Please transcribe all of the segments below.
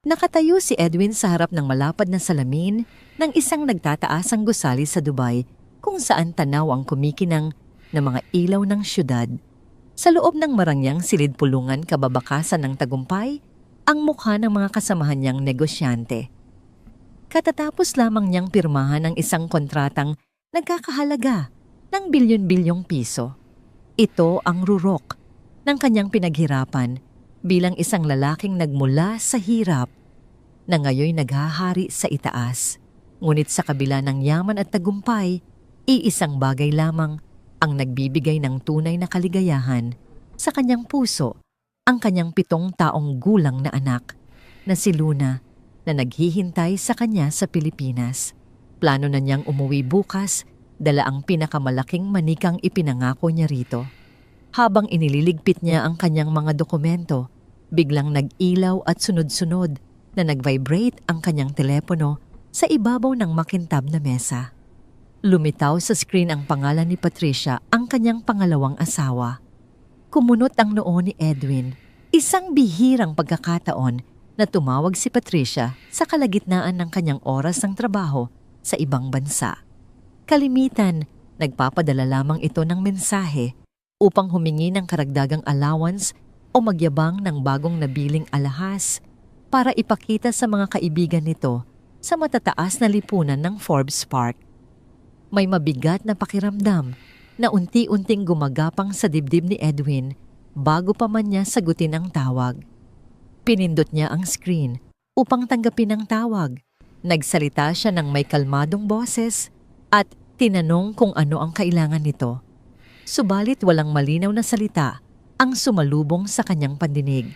Nakatayo si Edwin sa harap ng malapad na salamin ng isang nagtataasang gusali sa Dubai kung saan tanaw ang kumikinang na mga ilaw ng syudad. Sa loob ng marangyang silid-pulungan kababakasan ng tagumpay, ang mukha ng mga kasamahan niyang negosyante. Katatapos lamang niyang pirmahan ang isang kontratang nagkakahalaga ng bilyon-bilyong piso. Ito ang rurok ng kanyang pinaghirapan bilang isang lalaking nagmula sa hirap na ngayon naghahari sa itaas. Ngunit sa kabila ng yaman at tagumpay, iisang bagay lamang ang nagbibigay ng tunay na kaligayahan sa kanyang puso, ang kanyang 7 taong gulang na anak na si Luna na naghihintay sa kanya sa Pilipinas. Plano na niyang umuwi bukas, dala ang pinakamalaking manikang ipinangako niya rito. Habang inililigpit niya ang kanyang mga dokumento, biglang nag-ilaw at sunod-sunod na nag-vibrate ang kanyang telepono sa ibabaw ng makintab na mesa. Lumitaw sa screen ang pangalan ni Patricia, ang kanyang pangalawang asawa. Kumunot ang noo ni Edwin. Isang bihirang pagkakataon na tumawag si Patricia sa kalagitnaan ng kanyang oras ng trabaho sa ibang bansa. Kalimitan, nagpapadala lamang ito ng mensahe upang humingi ng karagdagang allowance o magyabang ng bagong nabiling alahas para ipakita sa mga kaibigan nito sa matataas na lipunan ng Forbes Park. May mabigat na pakiramdam na unti-unting gumagapang sa dibdib ni Edwin bago pa man niya sagutin ang tawag. Pinindot niya ang screen upang tanggapin ang tawag. Nagsalita siya ng may kalmadong boses at tinanong kung ano ang kailangan nito. Subalit walang malinaw na salita ang sumalubong sa kanyang pandinig.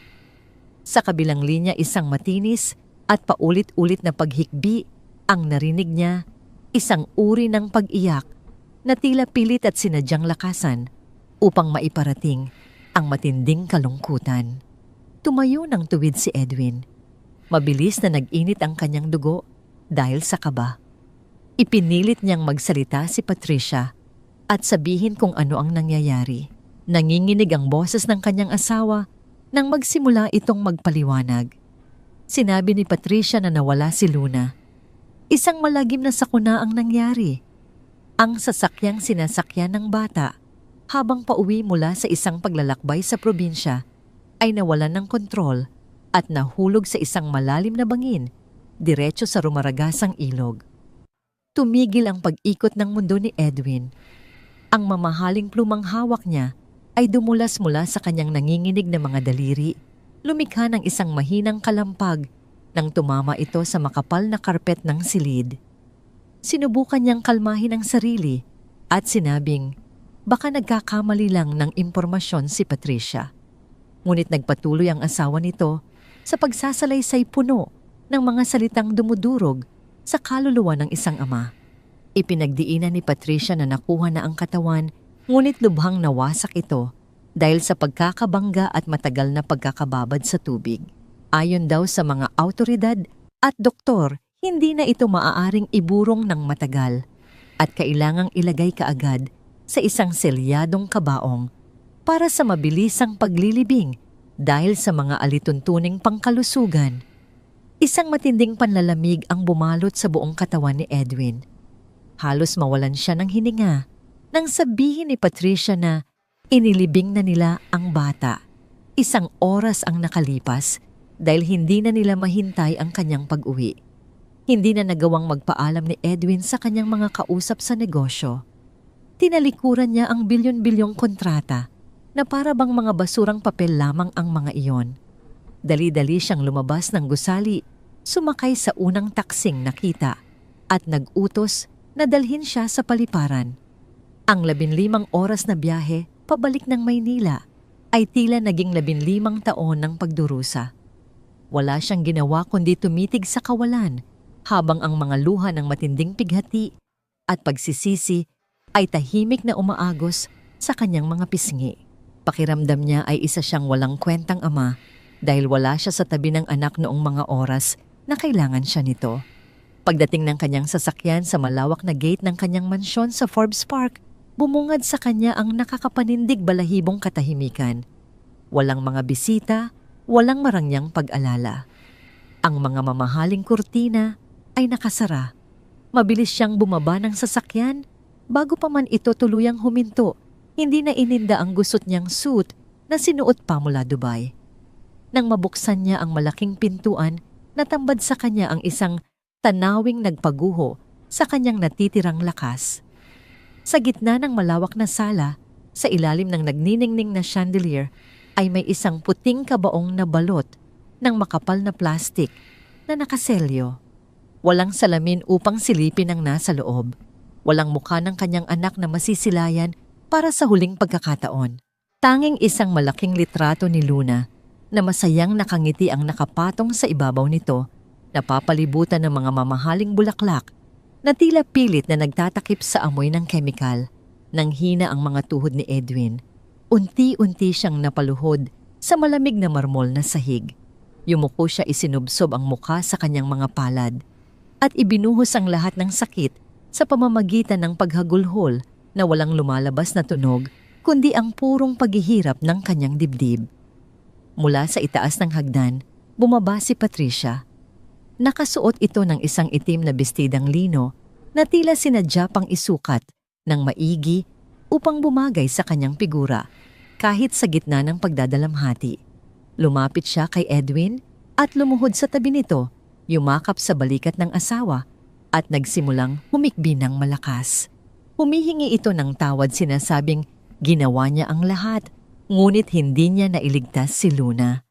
Sa kabilang linya isang matinis at paulit-ulit na paghikbi ang narinig niya, isang uri ng pag-iyak na tila pilit at sinadyang lakasan upang maiparating ang matinding kalungkutan. Tumayo ng tuwid si Edwin. Mabilis na nag-init ang kanyang dugo dahil sa kaba. Ipinilit niyang magsalita si Patricia at sabihin kung ano ang nangyayari. Nanginginig ang boses ng kanyang asawa nang magsimula itong magpaliwanag. Sinabi ni Patricia na nawala si Luna. Isang malagim na sakuna ang nangyari. Ang sasakyang sinasakyan ng bata habang pauwi mula sa isang paglalakbay sa probinsya ay nawalan ng kontrol at nahulog sa isang malalim na bangin diretso sa rumaragasang ilog. Tumigil ang pag-ikot ng mundo ni Edwin. Ang mamahaling plumang hawak niya ay dumulas mula sa kanyang nanginginig na mga daliri. Lumikha ng isang mahinang kalampag nang tumama ito sa makapal na karpet ng silid. Sinubukan niyang kalmahin ang sarili at sinabing baka nagkakamali lang ng impormasyon si Patricia. Ngunit nagpatuloy ang asawa nito sa pagsasalaysay puno ng mga salitang dumudurog sa kaluluwa ng isang ama. Ipinagdiinan ni Patricia na nakuha na ang katawan, ngunit lubhang nawasak ito dahil sa pagkakabangga at matagal na pagkakababad sa tubig. Ayon daw sa mga awtoridad at doktor, hindi na ito maaaring iburong ng matagal at kailangang ilagay kaagad sa isang selyadong kabaong para sa mabilisang paglilibing dahil sa mga alituntuning pangkalusugan. Isang matinding panlalamig ang bumalot sa buong katawan ni Edwin. Halos mawalan siya ng hininga nang sabihin ni Patricia na inilibing na nila ang bata. Isang oras ang nakalipas dahil hindi na nila mahintay ang kanyang pag-uwi. Hindi na nagawang magpaalam ni Edwin sa kanyang mga kausap sa negosyo. Tinalikuran niya ang bilyon-bilyong kontrata na para bang mga basurang papel lamang ang mga iyon. Dali-dali siyang lumabas ng gusali, sumakay sa unang taksing nakita at nag-utos na dalhin siya sa paliparan. Ang 15 oras na biyahe pabalik ng Maynila ay tila naging 15 taon ng pagdurusa. Wala siyang ginawa kundi tumitig sa kawalan habang ang mga luha ng matinding pighati at pagsisisi ay tahimik na umaagos sa kanyang mga pisngi. Pakiramdam niya ay isa siyang walang kwentang ama dahil wala siya sa tabi ng anak noong mga oras na kailangan siya nito. Pagdating ng kanyang sasakyan sa malawak na gate ng kanyang mansyon sa Forbes Park, bumungad sa kanya ang nakakapanindig balahibong katahimikan. Walang mga bisita, walang marangyang pag-alala. Ang mga mamahaling kurtina ay nakasara. Mabilis siyang bumaba ng sasakyan bago pa man ito tuluyang huminto. Hindi na ininda ang gusot niyang suit na sinuot pa mula Dubai. Nang mabuksan niya ang malaking pintuan, natambad sa kanya ang isang tanawing nagpaguho sa kanyang natitirang lakas. Sa gitna ng malawak na sala, sa ilalim ng nagniningning na chandelier, ay may isang puting kabaong na balot ng makapal na plastik na nakaselyo. Walang salamin upang silipin ang nasa loob. Walang mukha ng kanyang anak na masisilayan para sa huling pagkakataon. Tanging isang malaking litrato ni Luna na masayang nakangiti ang nakapatong sa ibabaw nito, napapalibutan ng mga mamahaling bulaklak na tila pilit na nagtatakip sa amoy ng kemikal. Nang hina ang mga tuhod ni Edwin, unti-unti siyang napaluhod sa malamig na marmol na sahig. Yumuko siya, isinubsob ang mukha sa kanyang mga palad at ibinuhos ang lahat ng sakit sa pamamagitan ng paghagulhol na walang lumalabas na tunog kundi ang purong paghihirap ng kanyang dibdib. Mula sa itaas ng hagdan, bumaba si Patricia. Nakasuot ito ng isang itim na bestidang lino na tila sinadya pang isukat ng maigi upang bumagay sa kanyang figura kahit sa gitna ng pagdadalamhati. Lumapit siya kay Edwin at lumuhod sa tabi nito, yumakap sa balikat ng asawa at nagsimulang humikbi ng malakas. Humihingi ito ng tawad, sinasabing ginawa niya ang lahat, ngunit hindi niya nailigtas si Luna.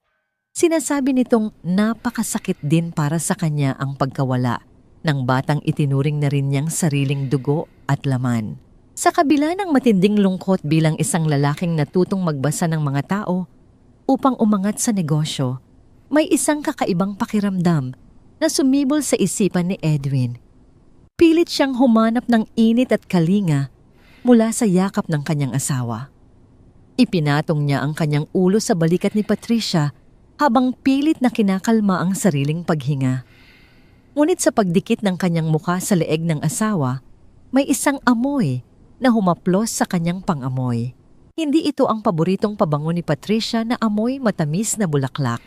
Sinasabi nitong napakasakit din para sa kanya ang pagkawala ng batang itinuring na rin niyang sariling dugo at laman. Sa kabila ng matinding lungkot bilang isang lalaking natutong magbasa ng mga tao upang umangat sa negosyo, may isang kakaibang pakiramdam na sumibol sa isipan ni Edwin. Pilit siyang humanap ng init at kalinga mula sa yakap ng kanyang asawa. Ipinatong niya ang kanyang ulo sa balikat ni Patricia habang pilit na kinakalma ang sariling paghinga. Ngunit sa pagdikit ng kanyang mukha sa leeg ng asawa, may isang amoy na humaplos sa kanyang pangamoy. Hindi ito ang paboritong pabango ni Patricia na amoy matamis na bulaklak.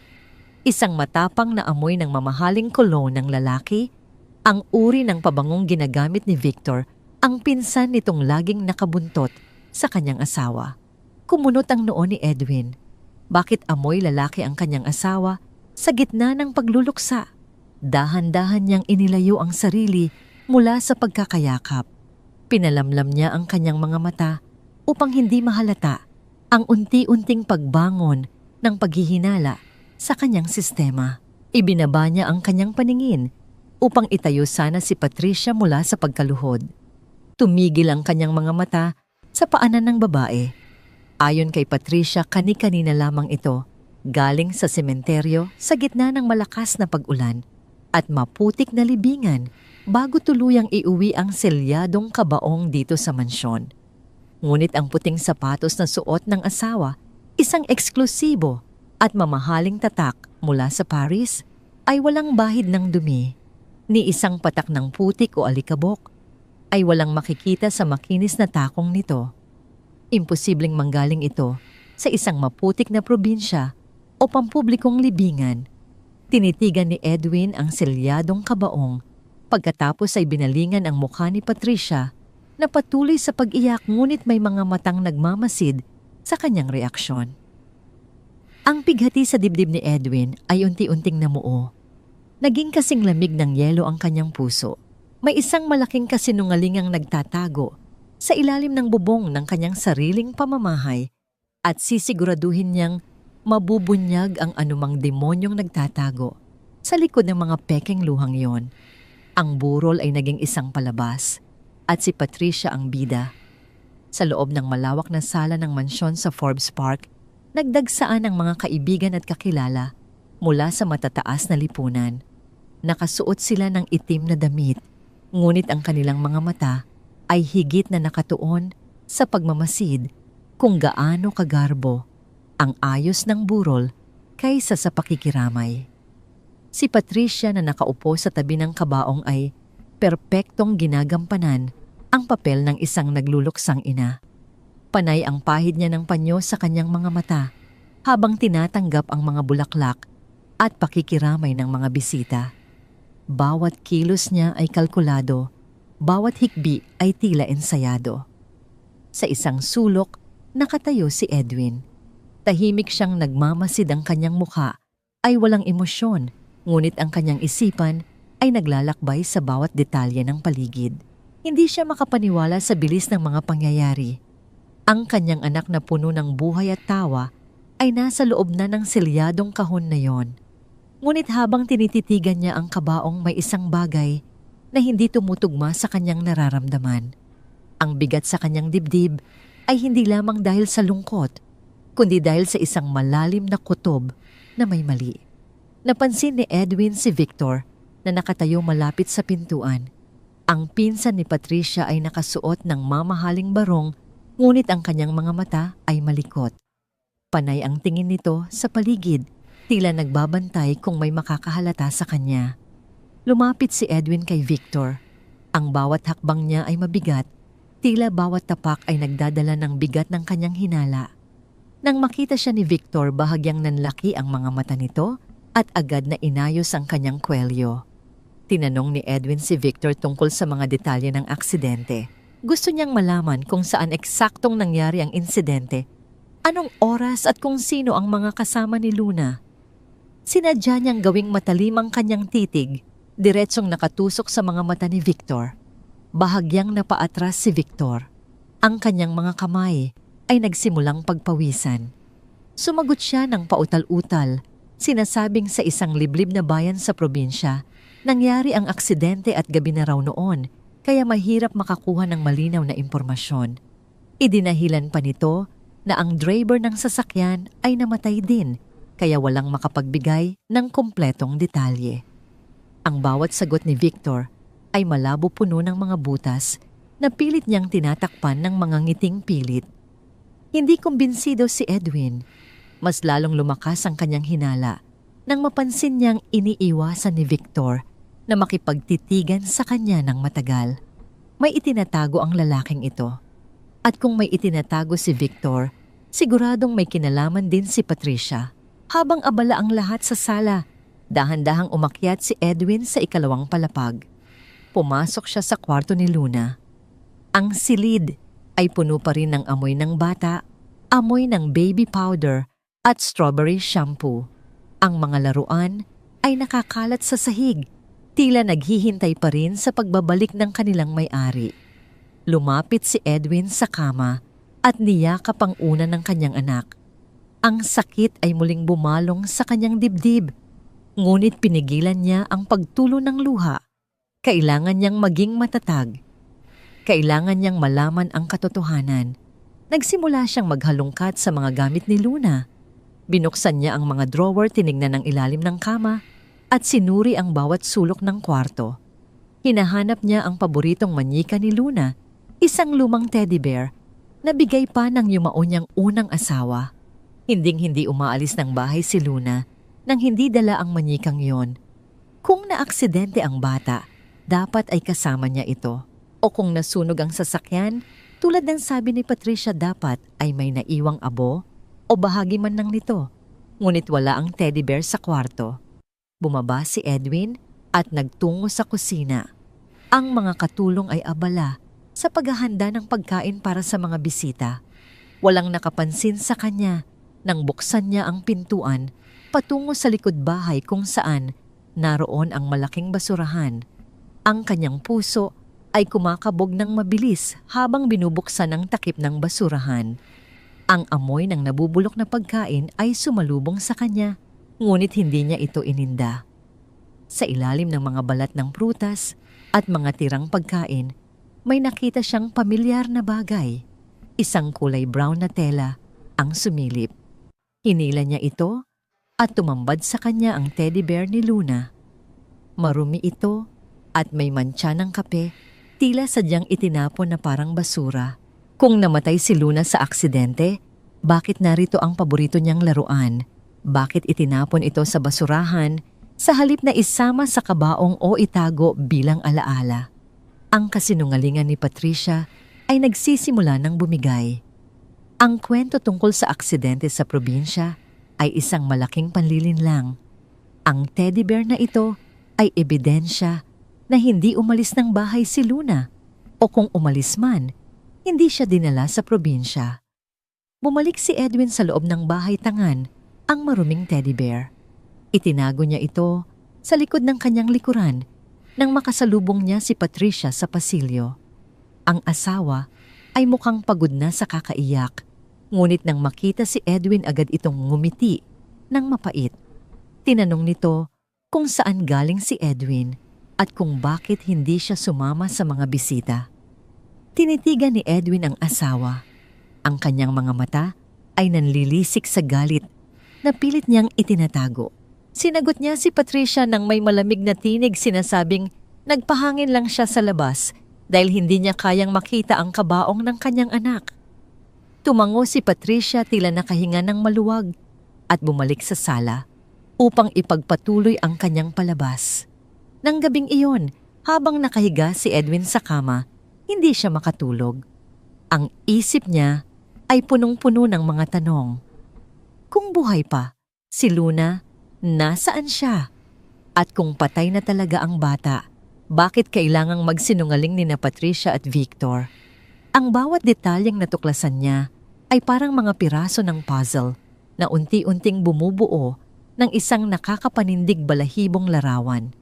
Isang matapang na amoy ng mamahaling cologne ng lalaki, ang uri ng pabangong ginagamit ni Victor, ang pinsan nitong laging nakabuntot sa kanyang asawa. Kumunot ang noo ni Edwin. Bakit amoy lalaki ang kanyang asawa sa gitna ng pagluluksa? Dahan-dahan niyang inilayo ang sarili mula sa pagkakayakap. Pinalamlam niya ang kanyang mga mata upang hindi mahalata ang unti-unting pagbangon ng paghihinala sa kanyang sistema. Ibinaba niya ang kanyang paningin upang itayo sana si Patricia mula sa pagkaluhod. Tumigil ang kanyang mga mata sa paanan ng babae. Ayon kay Patricia, kani-kanina lamang ito, galing sa sementeryo sa gitna ng malakas na pag-ulan at maputik na libingan bago tuluyang iuwi ang selyadong kabaong dito sa mansyon. Ngunit ang puting sapatos na suot ng asawa, isang eksklusibo at mamahaling tatak mula sa Paris, ay walang bahid ng dumi, ni isang patak ng putik o alikabok, ay walang makikita sa makinis na takong nito. Imposibleng manggaling ito sa isang maputik na probinsya o pampublikong libingan. Tinitigan ni Edwin ang selyadong kabaong. Pagkatapos ay binalingan ang mukha ni Patricia na patuloy sa pag-iyak, ngunit may mga matang nagmamasid sa kanyang reaksyon. Ang pighati sa dibdib ni Edwin ay unti-unting namuo. Naging kasing lamig ng yelo ang kanyang puso. May isang malaking kasinungalingang nagtatago sa ilalim ng bubong ng kanyang sariling pamamahay at sisiguraduhin niyang mabubunyag ang anumang demonyong nagtatago sa likod ng mga pekeng luhang yon. Ang burol ay naging isang palabas at si Patricia ang bida. Sa loob ng malawak na sala ng mansyon sa Forbes Park, nagdagsaan ang mga kaibigan at kakilala mula sa matataas na lipunan. Nakasuot sila ng itim na damit, ngunit ang kanilang mga mata ay higit na nakatuon sa pagmamasid kung gaano kagarbo ang ayos ng burol kaysa sa pakikiramay. Si Patricia na nakaupo sa tabi ng kabaong ay perpektong ginagampanan ang papel ng isang nagluluksang ina. Panay ang pahid niya ng panyo sa kanyang mga mata habang tinatanggap ang mga bulaklak at pakikiramay ng mga bisita. Bawat kilos niya ay kalkulado, bawat hikbi ay tila ensayado. Sa isang sulok, nakatayo si Edwin. Tahimik siyang nagmamasid, ang kanyang mukha ay walang emosyon, ngunit ang kanyang isipan ay naglalakbay sa bawat detalye ng paligid. Hindi siya makapaniwala sa bilis ng mga pangyayari. Ang kanyang anak na puno ng buhay at tawa ay nasa loob na ng selyadong kahon na yon. Ngunit habang tinititigan niya ang kabaong, may isang bagay na hindi tumutugma sa kanyang nararamdaman. Ang bigat sa kanyang dibdib ay hindi lamang dahil sa lungkot, kundi dahil sa isang malalim na kutob na may mali. Napansin ni Edwin si Victor na nakatayo malapit sa pintuan. Ang pinsan ni Patricia ay nakasuot ng mamahaling barong, ngunit ang kanyang mga mata ay malikot. Panay ang tingin nito sa paligid, tila nagbabantay kung may makakahalata sa kanya. Lumapit si Edwin kay Victor. Ang bawat hakbang niya ay mabigat, tila bawat tapak ay nagdadala ng bigat ng kanyang hinala. Nang makita siya ni Victor, bahagyang nanlaki ang mga mata nito at agad na inayos ang kanyang kwelyo. Tinanong ni Edwin si Victor tungkol sa mga detalye ng aksidente. Gusto niyang malaman kung saan eksaktong nangyari ang insidente, anong oras at kung sino ang mga kasama ni Luna. Sinadya niyang gawing matalim ang kanyang titig, diretsong nakatusok sa mga mata ni Victor. Bahagyang napaatras si Victor. Ang kanyang mga kamay ay nagsimulang pagpawisan. Sumagot siya ng pautal-utal, sinasabing sa isang liblib na bayan sa probinsya, nangyari ang aksidente at gabi na raw noon, kaya mahirap makakuha ng malinaw na impormasyon. Idinahilan pa nito na ang driver ng sasakyan ay namatay din, kaya walang makapagbigay ng kumpletong detalye. Ang bawat sagot ni Victor ay malabo, puno ng mga butas na pilit niyang tinatakpan ng mga ngiting pilit. Hindi kumbinsido si Edwin. Mas lalong lumakas ang kanyang hinala nang mapansin niyang iniiwasan ni Victor na makipagtitigan sa kanya ng matagal. May itinatago ang lalaking ito. At kung may itinatago si Victor, siguradong may kinalaman din si Patricia. Habang abala ang lahat sa sala, dahan-dahang umakyat si Edwin sa ikalawang palapag. Pumasok siya sa kwarto ni Luna. Ang silid ay puno pa rin ng amoy ng bata, amoy ng baby powder at strawberry shampoo. Ang mga laruan ay nakakalat sa sahig, tila naghihintay pa rin sa pagbabalik ng kanilang may-ari. Lumapit si Edwin sa kama at niyakap ang una ng kanyang anak. Ang sakit ay muling bumalong sa kanyang dibdib, ngunit pinigilan niya ang pagtulo ng luha. Kailangan niyang maging matatag. Kailangan niyang malaman ang katotohanan. Nagsimula siyang maghalungkat sa mga gamit ni Luna. Binuksan niya ang mga drawer, tinignan ang ilalim ng kama, at sinuri ang bawat sulok ng kwarto. Hinahanap niya ang paboritong manyika ni Luna, isang lumang teddy bear na bigay pa ng yumao niyang unang asawa. Hinding-hindi umaalis ng bahay si Luna nang hindi dala ang manyikang yon. Kung naaksidente ang bata, dapat ay kasama niya ito. O kung nasunog ang sasakyan, tulad ng sabi ni Patricia, dapat ay may naiwang abo o bahagi man lang nito. Ngunit wala ang teddy bear sa kwarto. Bumaba si Edwin at nagtungo sa kusina. Ang mga katulong ay abala sa paghahanda ng pagkain para sa mga bisita. Walang nakapansin sa kanya nang buksan niya ang pintuan patungo sa likod bahay kung saan naroon ang malaking basurahan. Ang kanyang puso ay kumakabog ng mabilis habang binubuksan ang takip ng basurahan. Ang amoy ng nabubulok na pagkain ay sumalubong sa kanya, ngunit hindi niya ito ininda. Sa ilalim ng mga balat ng prutas at mga tirang pagkain, may nakita siyang pamilyar na bagay. Isang kulay brown na tela ang sumilip. Hinila niya ito at tumambad sa kanya ang teddy bear ni Luna. Marumi ito at may mantsa ng kape, tila sadyang itinapon na parang basura. Kung namatay si Luna sa aksidente, bakit narito ang paborito niyang laruan? Bakit itinapon ito sa basurahan sa halip na isama sa kabaong o itago bilang alaala? Ang kasinungalingan ni Patricia ay nagsisimula ng bumigay. Ang kwento tungkol sa aksidente sa probinsya ay isang malaking panlilinlang. Ang teddy bear na ito ay ebidensya na hindi umalis ng bahay si Luna o kung umalis man, hindi siya dinala sa probinsya. Bumalik si Edwin sa loob ng bahay tangan ang maruming teddy bear. Itinago niya ito sa likod ng kanyang likuran nang makasalubong niya si Patricia sa pasilyo. Ang asawa ay mukhang pagod na sa kakaiyak, ngunit nang makita si Edwin agad itong ngumiti ng mapait. Tinanong nito kung saan galing si Edwin at kung bakit hindi siya sumama sa mga bisita. Tinitigan ni Edwin ang asawa. Ang kanyang mga mata ay nanlilisik sa galit na pilit niyang itinatago. Sinagot niya si Patricia nang may malamig na tinig sinasabing nagpahangin lang siya sa labas dahil hindi niya kayang makita ang kabaong ng kanyang anak. Tumango si Patricia tila nakahinga ng maluwag at bumalik sa sala upang ipagpatuloy ang kanyang palabas. Nang gabing iyon, habang nakahiga si Edwin sa kama, hindi siya makatulog. Ang isip niya ay punong-puno ng mga tanong. Kung buhay pa, si Luna, nasaan siya? At kung patay na talaga ang bata, bakit kailangang magsinungaling ni na Patricia at Victor? Ang bawat detalyeng natuklasan niya ay parang mga piraso ng puzzle na unti-unting bumubuo ng isang nakakapanindig balahibong larawan.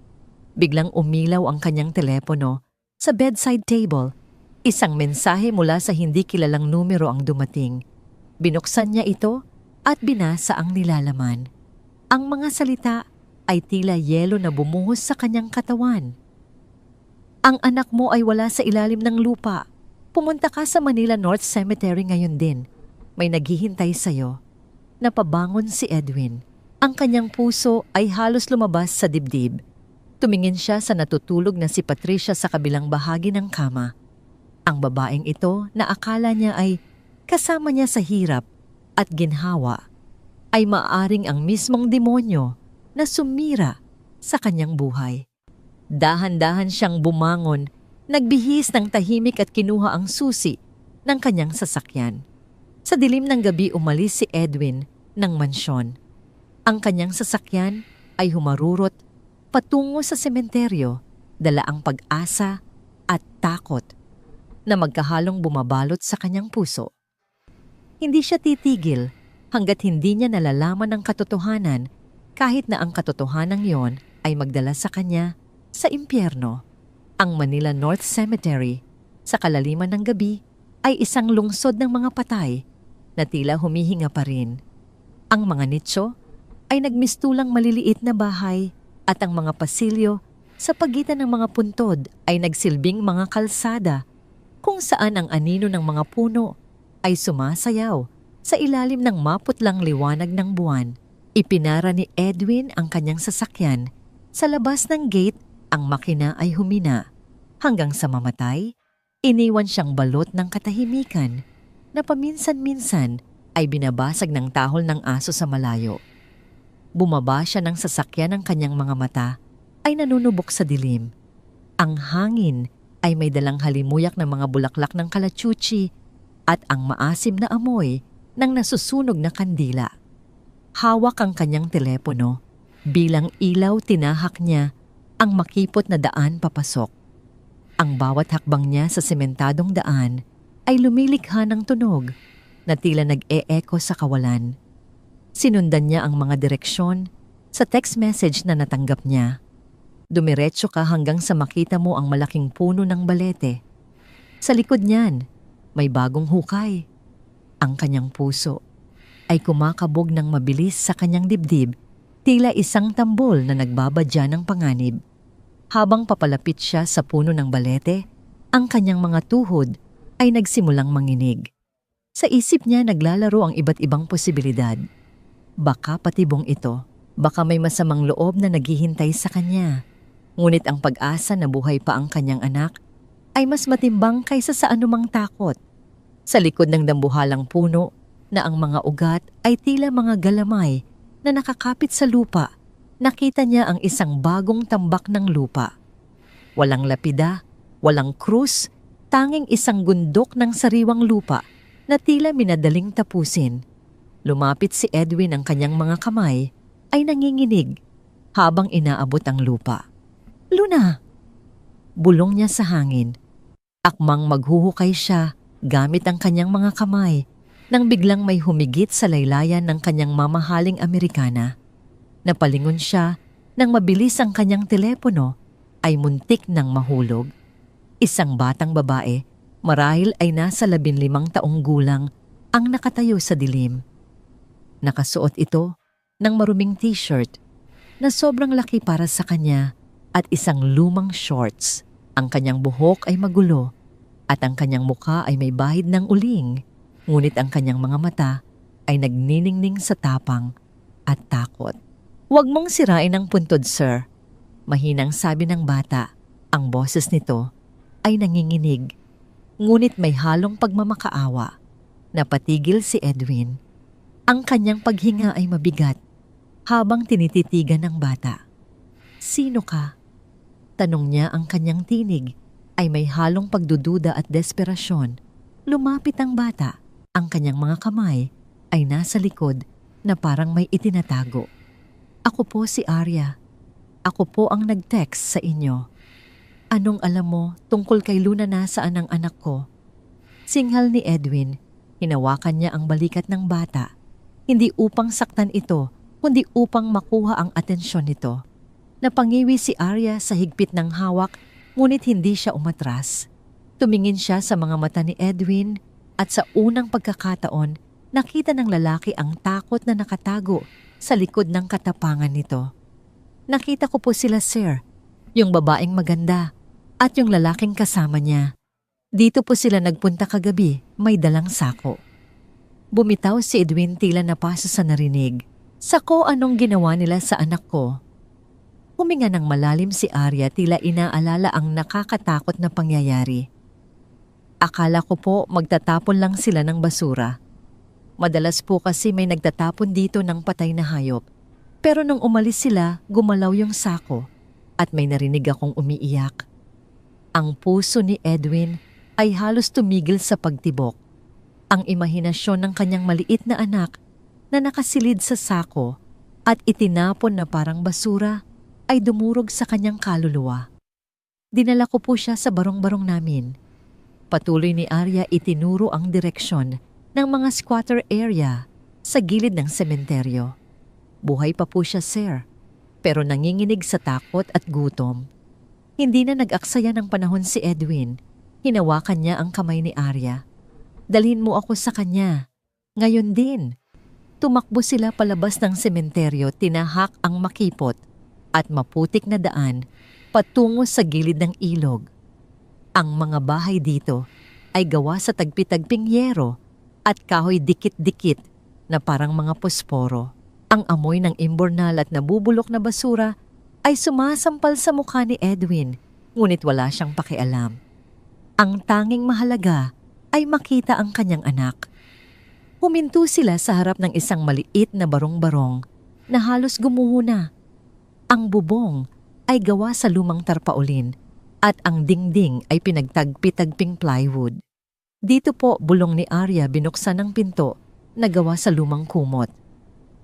Biglang umilaw ang kanyang telepono sa bedside table. Isang mensahe mula sa hindi kilalang numero ang dumating. Binuksan niya ito at binasa ang nilalaman. Ang mga salita ay tila yelo na bumuhos sa kanyang katawan. Ang anak mo ay wala sa ilalim ng lupa. Pumunta ka sa Manila North Cemetery ngayon din. May naghihintay sa'yo. Napabangon si Edwin. Ang kanyang puso ay halos lumabas sa dibdib. Tumingin siya sa natutulog na si Patricia sa kabilang bahagi ng kama. Ang babaeng ito na akala niya ay kasama niya sa hirap at ginhawa ay maaaring ang mismong demonyo na sumira sa kanyang buhay. Dahan-dahan siyang bumangon, nagbihis ng tahimik at kinuha ang susi ng kanyang sasakyan. Sa dilim ng gabi umalis si Edwin ng mansyon. Ang kanyang sasakyan ay humarurot patungo sa sementeryo, dala ang pag-asa at takot na magkahalong bumabalot sa kanyang puso. Hindi siya titigil hanggat hindi niya nalalaman ang katotohanan kahit na ang katotohanan yon ay magdala sa kanya sa impyerno. Ang Manila North Cemetery sa kalaliman ng gabi ay isang lungsod ng mga patay na tila humihinga pa rin. Ang mga nicho ay nagmistulang maliliit na bahay at ang mga pasilyo sa pagitan ng mga puntod ay nagsilbing mga kalsada kung saan ang anino ng mga puno ay sumasayaw sa ilalim ng maputlang liwanag ng buwan. Ipinara ni Edwin ang kanyang sasakyan. Sa labas ng gate, ang makina ay humina. Hanggang sa mamatay, iniwan siyang balot ng katahimikan na paminsan-minsan ay binabasag ng tahol ng aso sa malayo. Bumaba siya ng sasakyan ng kanyang mga mata ay nanunubok sa dilim. Ang hangin ay may dalang halimuyak ng mga bulaklak ng kalachuchi at ang maasim na amoy ng nasusunog na kandila. Hawak ang kanyang telepono. Bilang ilaw tinahak niya ang makipot na daan papasok. Ang bawat hakbang niya sa sementadong daan ay lumilikha ng tunog na tila nag-e-echo sa kawalan. Sinundan niya ang mga direksyon sa text message na natanggap niya. Dumiretso ka hanggang sa makita mo ang malaking puno ng balete. Sa likod niyan, may bagong hukay. Ang kanyang puso ay kumakabog ng mabilis sa kanyang dibdib, tila isang tambol na nagbabadya ng panganib. Habang papalapit siya sa puno ng balete, ang kanyang mga tuhod ay nagsimulang manginig. Sa isip niya naglalaro ang iba't ibang posibilidad. Baka patibong ito, baka may masamang loob na naghihintay sa kanya. Ngunit ang pag-asa na buhay pa ang kanyang anak ay mas matimbang kaysa sa anumang takot. Sa likod ng dambuhalang puno na ang mga ugat ay tila mga galamay na nakakapit sa lupa, nakita niya ang isang bagong tambak ng lupa. Walang lapida, walang krus, tanging isang gundok ng sariwang lupa na tila minadaling tapusin. Lumapit si Edwin, ang kanyang mga kamay ay nanginginig. habang inaabot ang lupa. "Luna!" Bulong niya sa hangin. Akmang maghuhukay siya gamit ang kanyang mga kamay nang biglang may humigit sa laylayan ng kanyang mamahaling Amerikana. Napalingon siya nang mabilis ang kanyang telepono ay muntik nang mahulog. Isang batang babae, marahil ay nasa 15 taong gulang, ang nakatayo sa dilim. Nakasuot ito ng maruming t-shirt na sobrang laki para sa kanya at isang lumang shorts. Ang kanyang buhok ay magulo at ang kanyang mukha ay may bahid ng uling, ngunit ang kanyang mga mata ay nagniningning sa tapang at takot. "Huwag mong sirain ang puntod, sir," mahinang sabi ng bata. Ang boses nito ay nanginginig, ngunit may halong pagmamakaawa. Napatigil si Edwin. Ang kanyang paghinga ay mabigat habang tinititigan ng bata. "Sino ka?" Tanong niya. Ang kanyang tinig ay may halong pagdududa at desperasyon. Lumapit ang bata. Ang kanyang mga kamay ay nasa likod na parang may itinatago. "Ako po si Arya. Ako po ang nag-text sa inyo." "Anong alam mo tungkol kay Luna? Nasaan ang anak ko?" Singhal ni Edwin. Hinawakan niya ang balikat ng bata. Hindi upang saktan ito, kundi upang makuha ang atensyon nito. Napangiwi si Arya sa higpit ng hawak, ngunit hindi siya umatras. Tumingin siya sa mga mata ni Edwin at sa unang pagkakataon, nakita ng lalaki ang takot na nakatago sa likod ng katapangan nito. "Nakita ko po sila, sir. Yung babaeng maganda at yung lalaking kasama niya. Dito po sila nagpunta kagabi, may dalang sako." Bumitaw si Edwin, tila napasa sa narinig. "Sako, anong ginawa nila sa anak ko?" Huminga ng malalim si Arya, tila inaalala ang nakakatakot na pangyayari. "Akala ko po magtatapon lang sila ng basura. Madalas po kasi may nagtatapon dito ng patay na hayop. Pero nung umalis sila, gumalaw yung sako at may narinig akong umiiyak." Ang puso ni Edwin ay halos tumigil sa pagtibok. Ang imahinasyon ng kanyang maliit na anak na nakasilid sa sako at itinapon na parang basura ay dumurog sa kanyang kaluluwa. "Dinala ko po siya sa barong-barong namin." Patuloy ni Arya, itinuro ang direksyon ng mga squatter area sa gilid ng sementeryo. "Buhay pa po siya, sir, pero nanginginig sa takot at gutom." Hindi na nag-aksaya ng panahon si Edwin. Hinawakan niya ang kamay ni Arya. "Dalhin mo ako sa kanya. Ngayon din." Tumakbo sila palabas ng sementeryo, tinahak ang makipot at maputik na daan patungo sa gilid ng ilog. Ang mga bahay dito ay gawa sa tagpi-tagping yero at kahoy dikit-dikit na parang mga posporo. Ang amoy ng imbornal at nabubulok na basura ay sumasampal sa mukha ni Edwin, ngunit wala siyang pakialam. Ang tanging mahalaga ay makita ang kanyang anak. Huminto sila sa harap ng isang maliit na barong-barong na halos gumuho na. Ang bubong ay gawa sa lumang tarpaulin at ang dingding ay pinagtagpi-tagping plywood. Dito po, bulong ni Arya, binuksan ang pinto na gawa sa lumang kumot.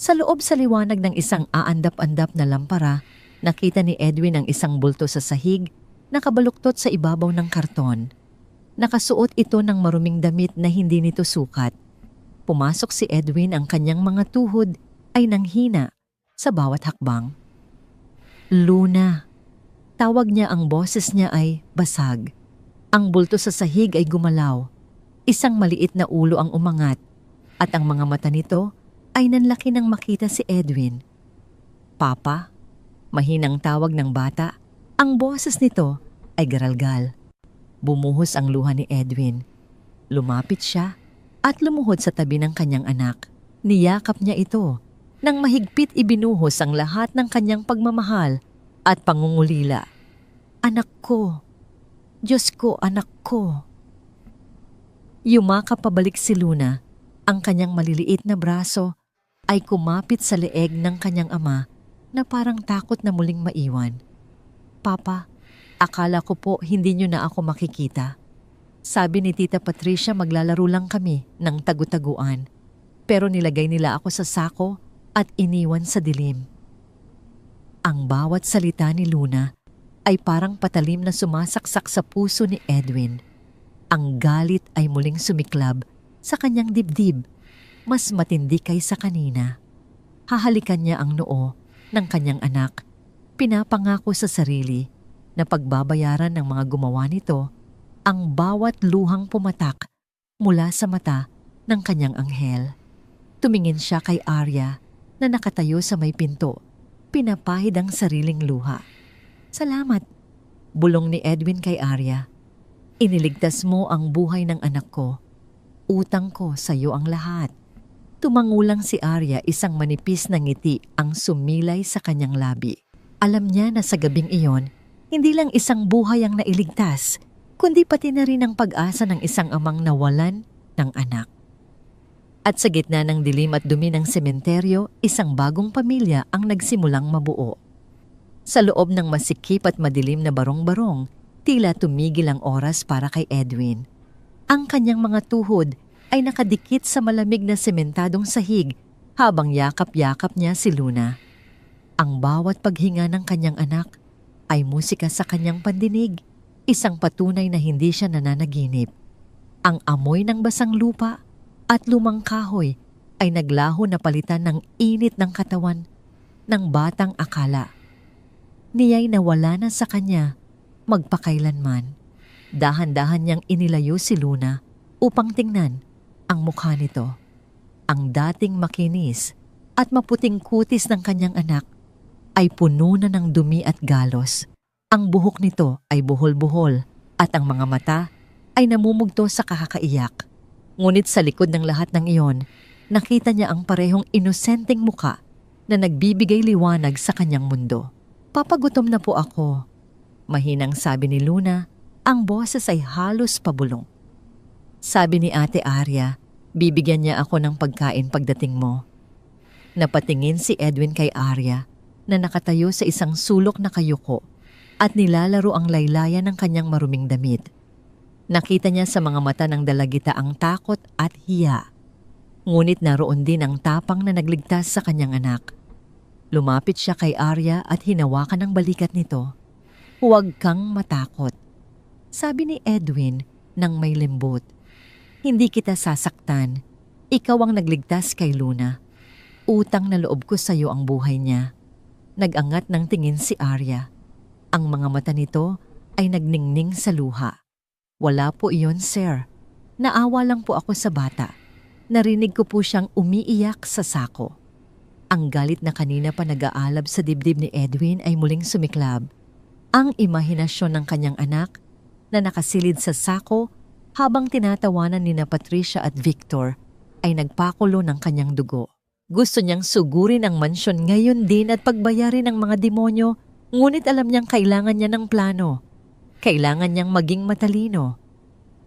Sa loob, sa liwanag ng isang aandap-andap na lampara, nakita ni Edwin ang isang bulto sa sahig na kabaluktot sa ibabaw ng karton. Nakasuot ito ng maruming damit na hindi nito sukat. Pumasok si Edwin, ang kanyang mga tuhod ay nanghina sa bawat hakbang. "Luna." Tawag niya, ang boses niya ay basag. Ang bulto sa sahig ay gumalaw. Isang maliit na ulo ang umangat at ang mga mata nito ay nanlaki nang makita si Edwin. "Papa?" Mahinang tawag ng bata. Ang boses nito ay garalgal. Bumuhos ang luha ni Edwin. Lumapit siya at lumuhod sa tabi ng kanyang anak. Niyakap niya ito. Nang mahigpit, ibinuhos ang lahat ng kanyang pagmamahal at pangungulila. "Anak ko! Diyos ko, anak ko!" Yumakap pabalik si Luna. Ang kanyang maliliit na braso ay kumapit sa leeg ng kanyang ama na parang takot na muling maiwan. "Papa, akala ko po hindi niyo na ako makikita. Sabi ni Tita Patricia maglalaro lang kami ng tagu-taguan. Pero nilagay nila ako sa sako at iniwan sa dilim." Ang bawat salita ni Luna ay parang patalim na sumasaksak sa puso ni Edwin. Ang galit ay muling sumiklab sa kanyang dibdib, mas matindi kaysa kanina. Hahalikan niya ang noo ng kanyang anak, pinapangako sa sarili na pagbabayaran ng mga gumawa nito ang bawat luhang pumatak mula sa mata ng kanyang anghel. Tumingin siya kay Arya na nakatayo sa may pinto, pinapahid ang sariling luha. "Salamat," bulong ni Edwin kay Arya. "Iniligtas mo ang buhay ng anak ko. Utang ko sa iyo ang lahat." Tumangulang si Arya, isang manipis na ngiti ang sumilay sa kanyang labi. Alam niya na sa gabing iyon, hindi lang isang buhay ang nailigtas, kundi pati na rin ang pag-asa ng isang amang nawalan ng anak. At sa gitna ng dilim at dumi ng sementeryo, isang bagong pamilya ang nagsimulang mabuo. Sa loob ng masikip at madilim na barong-barong, tila tumigil ang oras para kay Edwin. Ang kanyang mga tuhod ay nakadikit sa malamig na sementadong sahig habang yakap-yakap niya si Luna. Ang bawat paghinga ng kanyang anak ay musika sa kanyang pandinig, isang patunay na hindi siya nananaginip. Ang amoy ng basang lupa at lumang kahoy ay naglaho na palitan ng init ng katawan ng batang akala niya'y nawala na sa kanya magpakailanman. Dahan-dahan niyang inilayo si Luna upang tingnan ang mukha nito. Ang dating makinis at maputing kutis ng kanyang anak ay puno na ng dumi at galos. Ang buhok nito ay buhol-buhol at ang mga mata ay namumugto sa kakaiyak. Ngunit sa likod ng lahat ng iyon, nakita niya ang parehong inosenteng muka na nagbibigay liwanag sa kanyang mundo. "Papagutom na po ako," mahinang sabi ni Luna, ang boses ay halos pabulong. Sabi ni Ate Arya, "Bibigyan niya ako ng pagkain pagdating mo." Napatingin si Edwin kay Arya na nakatayo sa isang sulok na kayuko at nilalaro ang laylayan ng kanyang maruming damit. Nakita niya sa mga mata ng dalagita ang takot at hiya. Ngunit naroon din ang tapang na nagligtas sa kanyang anak. Lumapit siya kay Arya at hinawakan ang balikat nito. "Huwag kang matakot," sabi ni Edwin nang may lembut. "Hindi kita sasaktan. Ikaw ang nagligtas kay Luna. Utang na loob ko sa iyo ang buhay niya." Nag-angat ng tingin si Arya. Ang mga mata nito ay nagningning sa luha. "Wala po iyon, sir. Naawa lang po ako sa bata. Narinig ko po siyang umiiyak sa sako." Ang galit na kanina pa nag-aalab sa dibdib ni Edwin ay muling sumiklab. Ang imahinasyon ng kanyang anak na nakasilid sa sako habang tinatawanan ni Patricia at Victor ay nagpakulo ng kanyang dugo. Gusto niyang sugurin ang mansyon ngayon din at pagbayarin ng mga demonyo, ngunit alam niyang kailangan niya ng plano. Kailangan niyang maging matalino.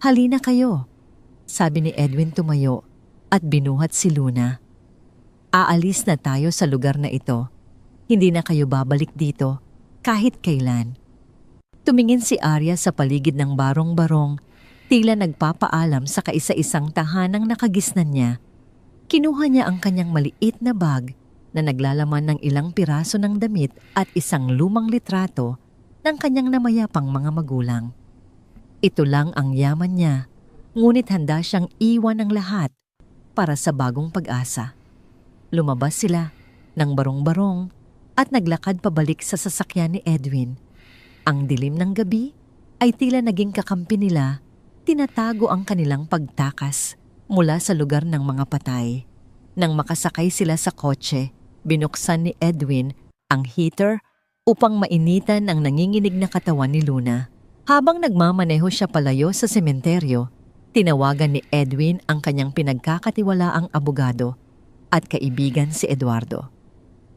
"Halina kayo," sabi ni Edwin tumayo at binuhat si Luna. "Aalis na tayo sa lugar na ito. Hindi na kayo babalik dito kahit kailan." Tumingin si Arya sa paligid ng barong-barong, tila nagpapaalam sa kaisa-isang tahanang nakagisnan niya. Kinuha niya ang kanyang maliit na bag na naglalaman ng ilang piraso ng damit at isang lumang litrato ng kanyang namayapang mga magulang. Ito lang ang yaman niya, ngunit handa siyang iwan ng lahat para sa bagong pag-asa. Lumabas sila ng barong-barong at naglakad pabalik sa sasakyan ni Edwin. Ang dilim ng gabi ay tila naging kakampi nila, tinatago ang kanilang pagtakas mula sa lugar ng mga patay. Nang makasakay sila sa kotse, binuksan ni Edwin ang heater upang mainitan ang nanginginig na katawan ni Luna. Habang nagmamaneho siya palayo sa sementeryo, tinawagan ni Edwin ang kanyang pinagkakatiwalaang abogado at kaibigan si Eduardo.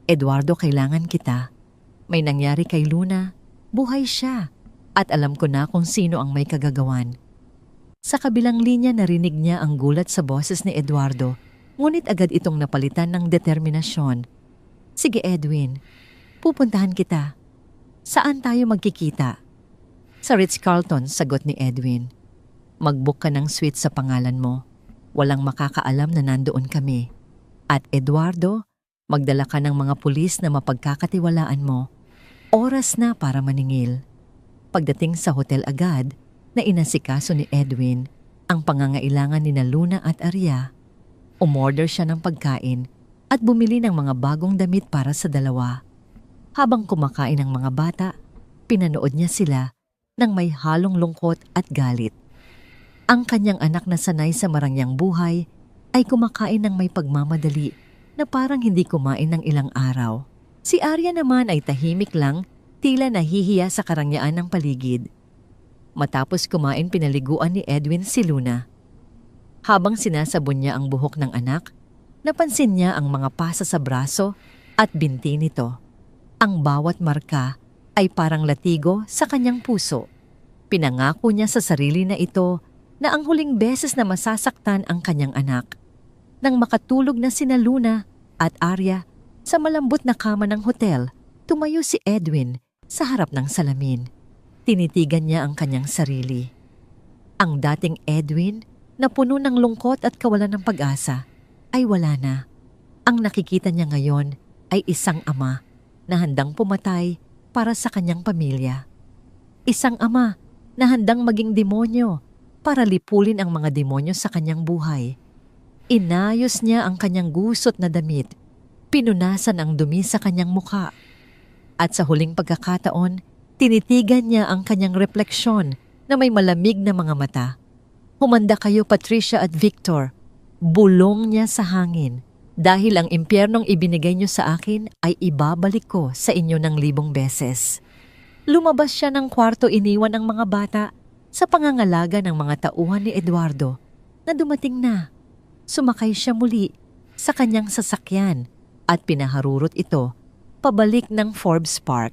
"Eduardo, kailangan kita. May nangyari kay Luna. Buhay siya at alam ko na kung sino ang may kagagawan." Sa kabilang linya narinig niya ang gulat sa boses ni Eduardo, ngunit agad itong napalitan ng determinasyon. "Sige Edwin, pupuntahan kita. Saan tayo magkikita?" "Sa Ritz-Carlton," sagot ni Edwin. "Mag-book ka ng suite sa pangalan mo. Walang makakaalam na nandoon kami. At Eduardo, Magdala ka ng mga pulis na mapagkakatiwalaan mo. Oras na para maningil. Pagdating sa hotel agad, na inasikaso ni Edwin ang pangangailangan ni Luna at Arya. Umorder siya ng pagkain at bumili ng mga bagong damit para sa dalawa. Habang kumakain ang mga bata, pinanood niya sila nang may halong lungkot at galit. Ang kanyang anak na sanay sa marangyang buhay ay kumakain ng may pagmamadali na parang hindi kumain ng ilang araw. Si Arya naman ay tahimik lang, tila nahihiya sa karangyaan ng paligid. Matapos kumain, pinaliguan ni Edwin si Luna. Habang sinasabon niya ang buhok ng anak, napansin niya ang mga pasa sa braso at binti nito. Ang bawat marka ay parang latigo sa kanyang puso. Pinangako niya sa sarili na ito na ang huling beses na masasaktan ang kanyang anak. Nang makatulog na sina Luna at Arya sa malambot na kama ng hotel, tumayo si Edwin sa harap ng salamin. Tinitigan niya ang kanyang sarili. Ang dating Edwin na puno ng lungkot at kawalan ng pag-asa ay wala na. Ang nakikita niya ngayon ay isang ama na handang pumatay para sa kanyang pamilya. Isang ama na handang maging demonyo para lipulin ang mga demonyo sa kanyang buhay. Inayos niya ang kanyang gusot na damit, pinunasan ang dumi sa kanyang muka. At sa huling pagkakataon, tinitigan niya ang kanyang refleksyon na may malamig na mga mata. Humanda kayo, Patricia at Victor. Bulong niya sa hangin. Dahil ang impyernong ibinigay niyo sa akin ay ibabalik ko sa inyo ng 1,000 beses. Lumabas siya ng kwarto, iniwan ang mga bata sa pangangalaga ng mga tauhan ni Eduardo na dumating na. Sumakay siya muli sa kanyang sasakyan at pinaharurot ito pabalik ng Forbes Park.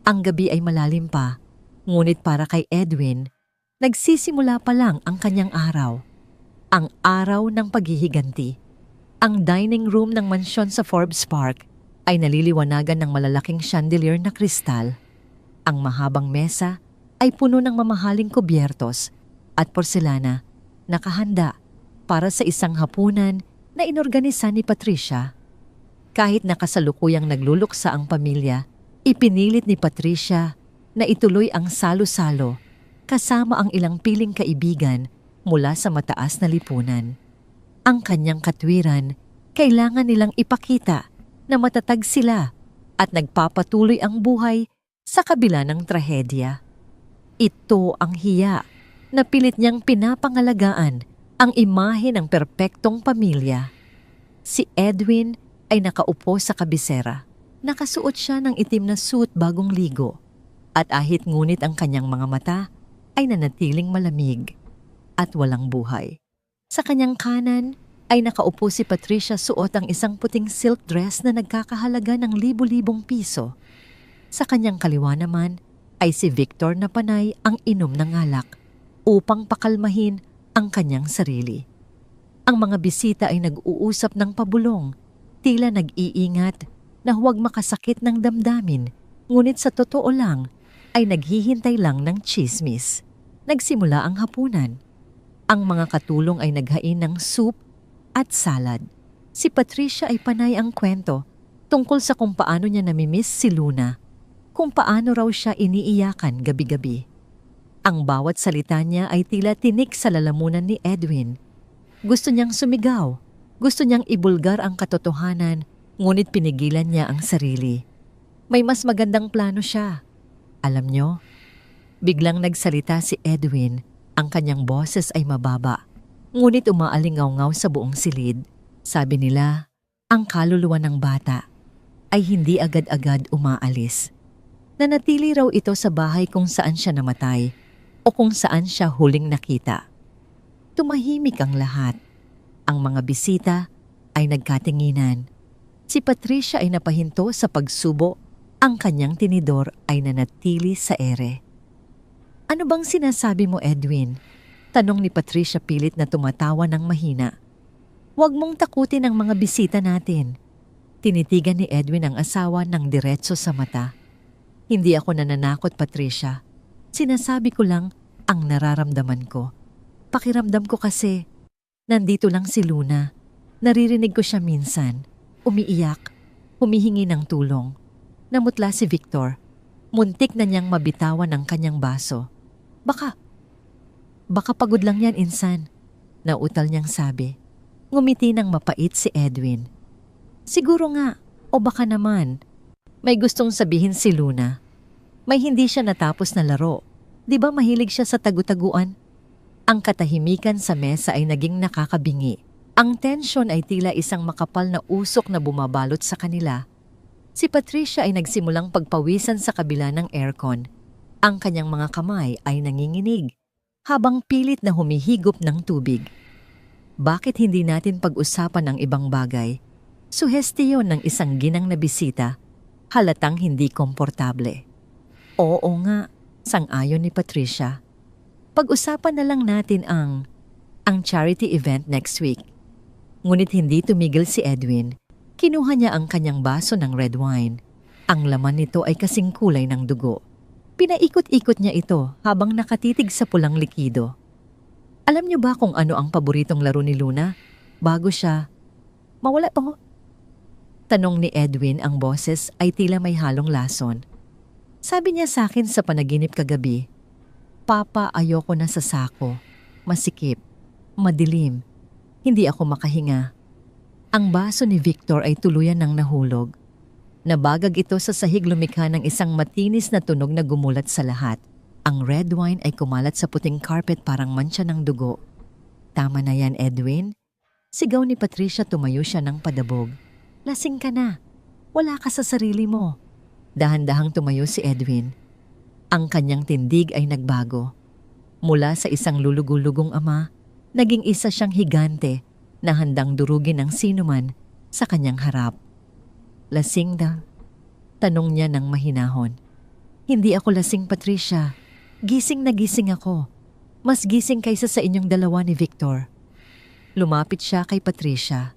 Ang gabi ay malalim pa, ngunit para kay Edwin, nagsisimula pa lang ang kanyang araw. Ang araw ng paghihiganti. Ang dining room ng mansyon sa Forbes Park ay naliliwanagan ng malalaking chandelier na kristal. Ang mahabang mesa ay puno ng mamahaling kubyertos at porselana, nakahanda para sa isang hapunan na inorganisa ni Patricia. Kahit nakasalukuyang nagluluksa ang pamilya, ipinilit ni Patricia na ituloy ang salo-salo kasama ang ilang piling kaibigan mula sa mataas na lipunan. Ang kanyang katwiran, kailangan nilang ipakita na matatag sila at nagpapatuloy ang buhay sa kabila ng trahedya. Ito ang hiya na pilit niyang pinapangalagaan ang imahe ng perpektong pamilya. Si Edwin ay nakaupo sa kabisera. Nakasuot siya ng itim na suit bagong ligo at ahit ngunit ang kanyang mga mata ay nanatiling malamig at walang buhay. Sa kanyang kanan ay nakaupo si Patricia, suot ang isang puting silk dress na nagkakahalaga ng libu-libong piso. Sa kanyang kaliwa naman ay si Victor na panay ang inom ng alak upang pakalmahin ang kanyang sarili. Ang mga bisita ay nag-uusap ng pabulong, tila nag-iingat na huwag makasakit ng damdamin, ngunit sa totoo lang ay naghihintay lang ng tsismis. Nagsimula ang hapunan. Ang mga katulong ay naghain ng soup at salad. Si Patricia ay panay ang kwento tungkol sa kung paano niya namimiss si Luna, kung paano raw siya iniiyakan gabi-gabi. Ang bawat salita niya ay tila tinik sa lalamunan ni Edwin. Gusto niyang sumigaw, gusto niyang ibulgar ang katotohanan, ngunit pinigilan niya ang sarili. May mas magandang plano siya. Alam niyo, biglang nagsalita si Edwin. Ang kanyang boses ay mababa, ngunit umaalingaw-ngaw sa buong silid. Sabi nila, ang kaluluwa ng bata ay hindi agad-agad umaalis. Nanatili raw ito sa bahay kung saan siya namatay o kung saan siya huling nakita. Tumahimik ang lahat. Ang mga bisita ay nagkatinginan. Si Patricia ay napahinto sa pagsubo. Ang kanyang tinidor ay nanatili sa ere. Ano bang sinasabi mo, Edwin? Tanong ni Patricia pilit na tumatawa ng mahina. Huwag mong takutin ang mga bisita natin. Tinitigan ni Edwin ang asawa ng diretso sa mata. Hindi ako nananakot, Patricia. Sinasabi ko lang ang nararamdaman ko. Pakiramdam ko kasi, nandito lang si Luna. Naririnig ko siya minsan. umiiyak, humihingi ng tulong. Namutla si Victor. Muntik na niyang mabitawan ang kanyang baso. Baka pagod lang yan, insan. Nautal niyang sabi. Ngumiti ng mapait si Edwin. Siguro nga, o baka naman. May gustong sabihin si Luna. May hindi siya natapos na laro. Di ba mahilig siya sa tagu-taguan? Ang katahimikan sa mesa ay naging nakakabingi. Ang tensyon ay tila isang makapal na usok na bumabalot sa kanila. Si Patricia ay nagsimulang pagpawisan sa kabila ng aircon. Ang kanyang mga kamay ay nanginginig, habang pilit na humihigop ng tubig. Bakit hindi natin pag-usapan ang ibang bagay? Suhestiyon ng isang ginang na bisita, halatang hindi komportable. Oo nga, sang-ayon ni Patricia. Pag-usapan na lang natin ang charity event next week. Ngunit hindi tumigil si Edwin. Kinuha niya ang kanyang baso ng red wine. Ang laman nito ay kasing kulay ng dugo. Pinaikot-ikot niya ito habang nakatitig sa pulang likido. Alam niyo ba kung ano ang paboritong laro ni Luna? Bago siya mawala po. Tanong ni Edwin, ang boses ay tila may halong lason. Sabi niya sa akin sa panaginip kagabi, Papa, ayoko na sa sako. Masikip. Madilim. Hindi ako makahinga. Ang baso ni Victor ay tuluyan ng nahulog. Nabagag ito sa sahig, lumikha ng isang matinis na tunog na gumulat sa lahat. Ang red wine ay kumalat sa puting carpet parang mantsa ng dugo. Tama na yan, Edwin. Sigaw ni Patricia, tumayo siya ng padabog. Lasing ka na. Wala ka sa sarili mo. Dahan-dahang tumayo si Edwin. Ang kanyang tindig ay nagbago. Mula sa isang lulugulugong ama, naging isa siyang higante na handang durugin ng sinuman sa kanyang harap. Lasing daw? Tanong niya ng mahinahon. Hindi ako lasing, Patricia. Gising na gising ako. Mas gising kaysa sa inyong dalawa ni Victor. Lumapit siya kay Patricia.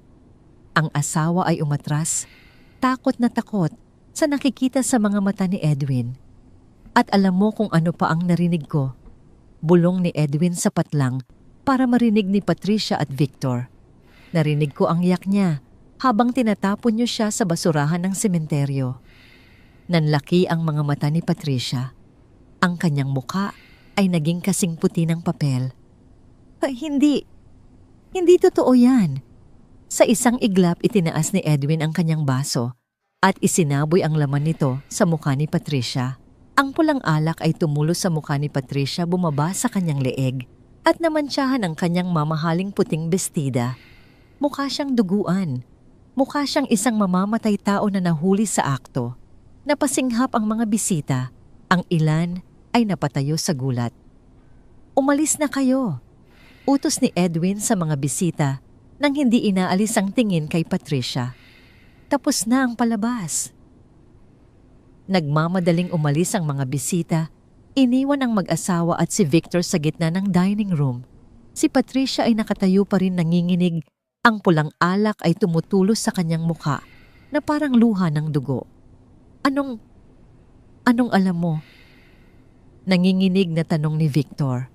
Ang asawa ay umatras, takot na takot sa nakikita sa mga mata ni Edwin. At alam mo kung ano pa ang narinig ko? Bulong ni Edwin sapat lang para marinig ni Patricia at Victor. Narinig ko ang iyak niya habang tinatapon niyo siya sa basurahan ng sementeryo. Nanlaki ang mga mata ni Patricia. Ang kanyang muka ay naging kasing puti ng papel. Hindi totoo yan. Sa isang iglap, itinaas ni Edwin ang kanyang baso at isinaboy ang laman nito sa mukha ni Patricia. Ang pulang alak ay tumulo sa mukha ni Patricia, bumaba sa kanyang leeg at namantsahan ang kanyang mamahaling puting bestida. Mukha siyang duguan. Mukha siyang isang mamamatay tao na nahuli sa akto. Napasinghap ang mga bisita. Ang ilan ay napatayo sa gulat. Umalis na kayo. Utos ni Edwin sa mga bisita nang hindi inaalis ang tingin kay Patricia. Tapos na ang palabas. Nagmamadaling umalis ang mga bisita. Iniwan ang mag-asawa at si Victor sa gitna ng dining room. Si Patricia ay nakatayo pa rin, nanginginig. Ang pulang alak ay tumutulos sa kanyang mukha na parang luha ng dugo. Anong alam mo? Nanginginig na tanong ni Victor.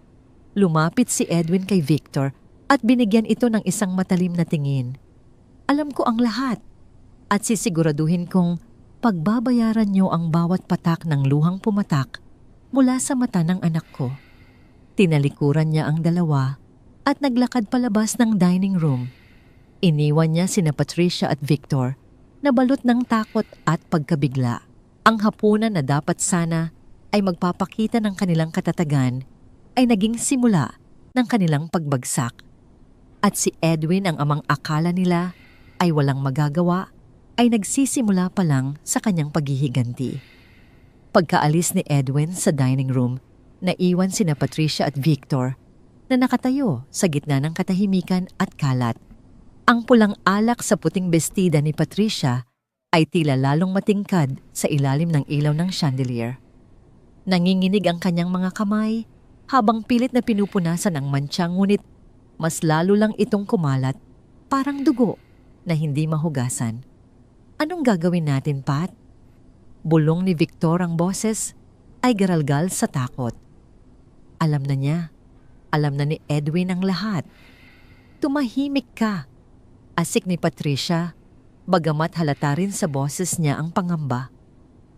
Lumapit si Edwin kay Victor at binigyan ito ng isang matalim na tingin. Alam ko ang lahat at sisiguraduhin kong pagbabayaran niyo ang bawat patak ng luhang pumatak mula sa mata ng anak ko. Tinalikuran niya ang dalawa at naglakad palabas ng dining room. Iniwan niya sina Patricia at Victor na balot ng takot at pagkabigla. Ang hapunan na dapat sana ay magpapakita ng kanilang katatagan ay naging simula ng kanilang pagbagsak. At si Edwin, ang amang akala nila ay walang magagawa, ay nagsisimula pa lang sa kanyang paghihiganti. Pagkaalis ni Edwin sa dining room, naiwan sina Patricia at Victor na nakatayo sa gitna ng katahimikan at kalat. Ang pulang alak sa puting bestida ni Patricia ay tila lalong matingkad sa ilalim ng ilaw ng chandelier. Nanginginig ang kanyang mga kamay habang pilit na pinupunasan ang mantsa, ngunit mas lalo lang itong kumalat, parang dugo na hindi mahugasan. Anong gagawin natin, Pat? Bulong ni Victor, ang boses ay garalgal sa takot. Alam na niya. Alam na ni Edwin ang lahat. Tumahimik ka. Asik ni Patricia. Bagamat halata rin sa boses niya ang pangamba.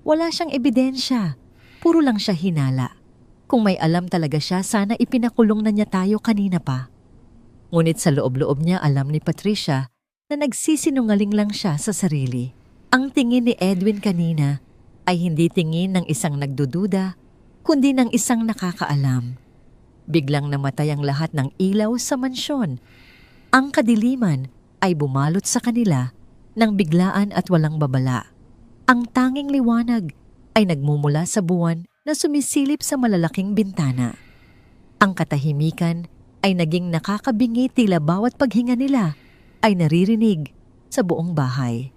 Wala siyang ebidensya, puro lang siya hinala. Kung may alam talaga siya, sana ipinakulong na niya tayo kanina pa. Ngunit sa loob-loob niya alam ni Patricia na nagsisinungaling lang siya sa sarili. Ang tingin ni Edwin kanina ay hindi tingin ng isang nagdududa, kundi ng isang nakakaalam. Biglang namatay ang lahat ng ilaw sa mansyon. Ang kadiliman ay bumalot sa kanila ng biglaan at walang babala. Ang tanging liwanag ay nagmumula sa buwan na sumisilip sa malalaking bintana. Ang katahimikan ay naging nakakabingi, tila bawat paghinga nila ay naririnig sa buong bahay.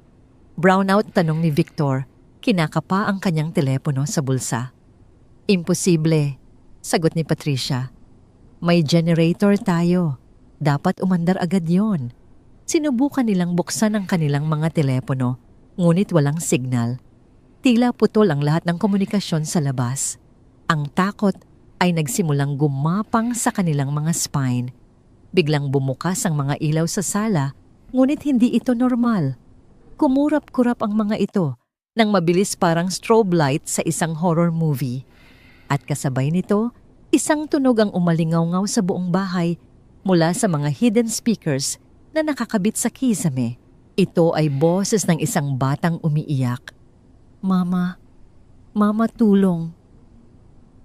Brownout tanong ni Victor, kinakapa ang kanyang telepono sa bulsa. Imposible, sagot ni Patricia. May generator tayo. Dapat umandar agad yon. Sinubukan nilang buksan ang kanilang mga telepono, ngunit walang signal. Tila putol ang lahat ng komunikasyon sa labas. Ang takot ay nagsimulang gumapang sa kanilang mga spine. Biglang bumukas ang mga ilaw sa sala, ngunit hindi ito normal. Kumurap-kurap ang mga ito nang mabilis parang strobe light sa isang horror movie. At kasabay nito, isang tunog ang umalingaw-ngaw sa buong bahay mula sa mga hidden speakers na nakakabit sa kisame. Ito ay boses ng isang batang umiiyak. Mama, Mama tulong.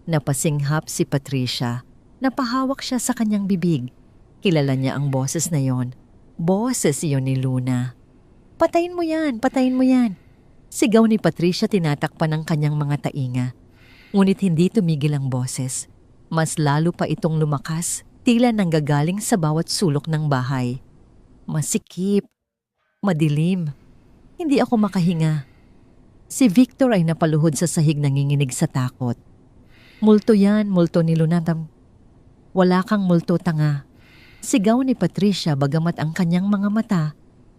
Napasinghap si Patricia. Napahawak siya sa kanyang bibig. Kilala niya ang boses na yon. Boses iyon ni Luna. Patayin mo yan, patayin mo yan. Sigaw ni Patricia, tinatakpan ng kanyang mga tainga. Ngunit hindi tumigil ang boses. Mas lalo pa itong lumakas, tila nanggagaling sa bawat sulok ng bahay. Masikip, madilim. Hindi ako makahinga. Si Victor ay napaluhod sa sahig, nanginginig sa takot. Multo yan, multo ni Lunatam. Wala kang multo, tanga. Sigaw ni Patricia, bagamat ang kanyang mga mata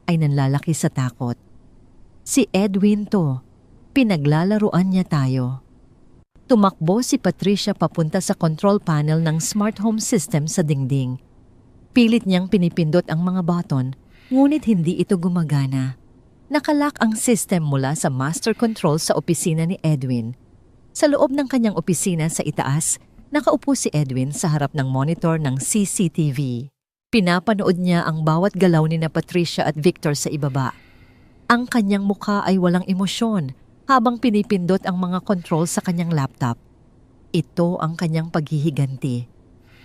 ay nanlalaki sa takot. Si Edwin to, pinaglalaruan niya tayo. Tumakbo si Patricia papunta sa control panel ng smart home system sa dingding. Pilit niyang pinipindot ang mga button, ngunit hindi ito gumagana. Nakalock ang system mula sa master control sa opisina ni Edwin. Sa loob ng kanyang opisina sa itaas, nakaupo si Edwin sa harap ng monitor ng CCTV. Pinapanood niya ang bawat galaw ni na Patricia at Victor sa ibaba. Ang kanyang mukha ay walang emosyon habang pinipindot ang mga control sa kanyang laptop. Ito ang kanyang paghihiganti.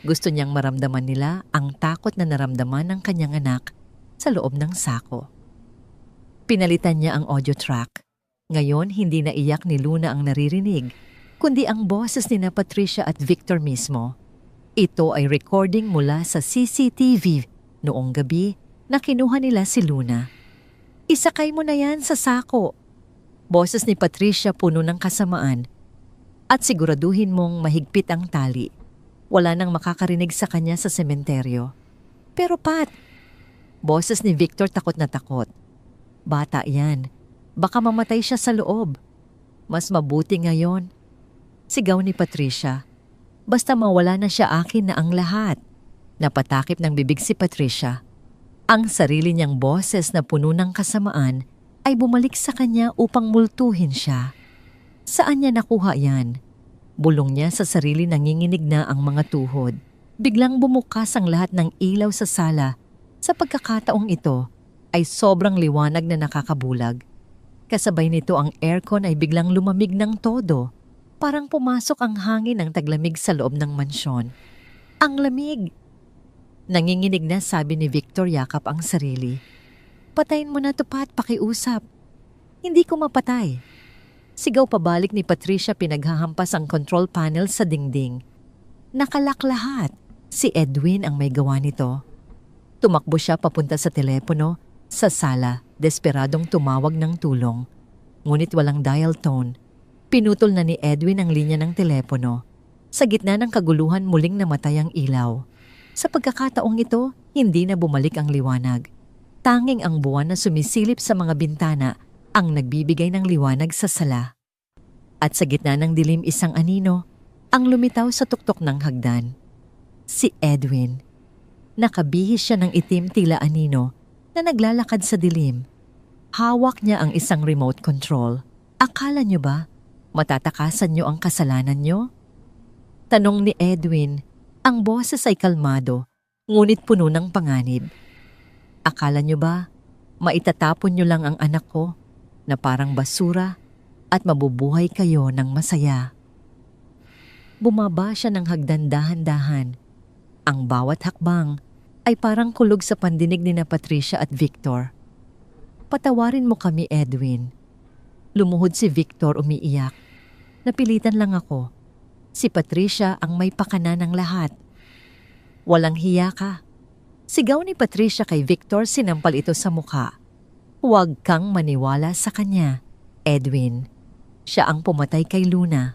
Gusto niyang maramdaman nila ang takot na naramdaman ng kanyang anak sa loob ng sako. Pinalitan niya ang audio track. Ngayon, hindi na iyak ni Luna ang naririnig, kundi ang boses ni na Patricia at Victor mismo. Ito ay recording mula sa CCTV noong gabi na kinuha nila si Luna. Isakay mo na yan sa sako. Boses ni Patricia puno ng kasamaan. At siguraduhin mong mahigpit ang tali. Wala nang makakarinig sa kanya sa sementeryo. Pero Pat, boses ni Victor takot na takot. Bata yan. Baka mamatay siya sa loob. Mas mabuti ngayon. Sigaw ni Patricia. Basta mawala na siya, akin na ang lahat. Napatakip ng bibig si Patricia. Ang sarili niyang boses na puno ng kasamaan ay bumalik sa kanya upang multuhin siya. Saan niya nakuha yan? Bulong niya sa sarili, nanginginig na ang mga tuhod. Biglang bumukas ang lahat ng ilaw sa sala. Sa pagkakataong ito ay sobrang liwanag na nakakabulag. Kasabay nito ang aircon ay biglang lumamig ng todo. Parang pumasok ang hangin ng taglamig sa loob ng mansyon. Ang lamig! Nanginginig na, sabi ni Victor, yakap ang sarili. Patayin mo na to, Pat, pakiusap. Hindi ko mapatay. Sigaw pabalik ni Patricia, pinaghahampas ang control panel sa dingding. Nakalak lahat. Si Edwin ang may gawa nito. Tumakbo siya papunta sa telepono, sa sala, desperadong tumawag ng tulong. Ngunit walang dial tone. Pinutol na ni Edwin ang linya ng telepono. Sa gitna ng kaguluhan, muling namatay ang ilaw. Sa pagkakataong ito, hindi na bumalik ang liwanag. Tanging ang buwan na sumisilip sa mga bintana ang nagbibigay ng liwanag sa sala. At sa gitna ng dilim, isang anino ang lumitaw sa tuktok ng hagdan. Si Edwin. Nakabihis siya ng itim, tila anino na naglalakad sa dilim. Hawak niya ang isang remote control. Akala niyo ba matatakasan niyo ang kasalanan niyo? Tanong ni Edwin. Ang boses ay kalmado, ngunit puno ng panganib. Akala niyo ba maitatapon niyo lang ang anak ko na parang basura at mabubuhay kayo ng masaya? Bumaba siya ng hagdan dahan-dahan. Ang bawat hakbang ay parang kulog sa pandinig ni na Patricia at Victor. Patawarin mo kami, Edwin. Lumuhod si Victor umiiyak. Napilitan lang ako. Si Patricia ang may pakana ng lahat. Walang hiya ka. Sigaw ni Patricia kay Victor, sinampal ito sa mukha. Huwag kang maniwala sa kanya, Edwin. Siya ang pumatay kay Luna.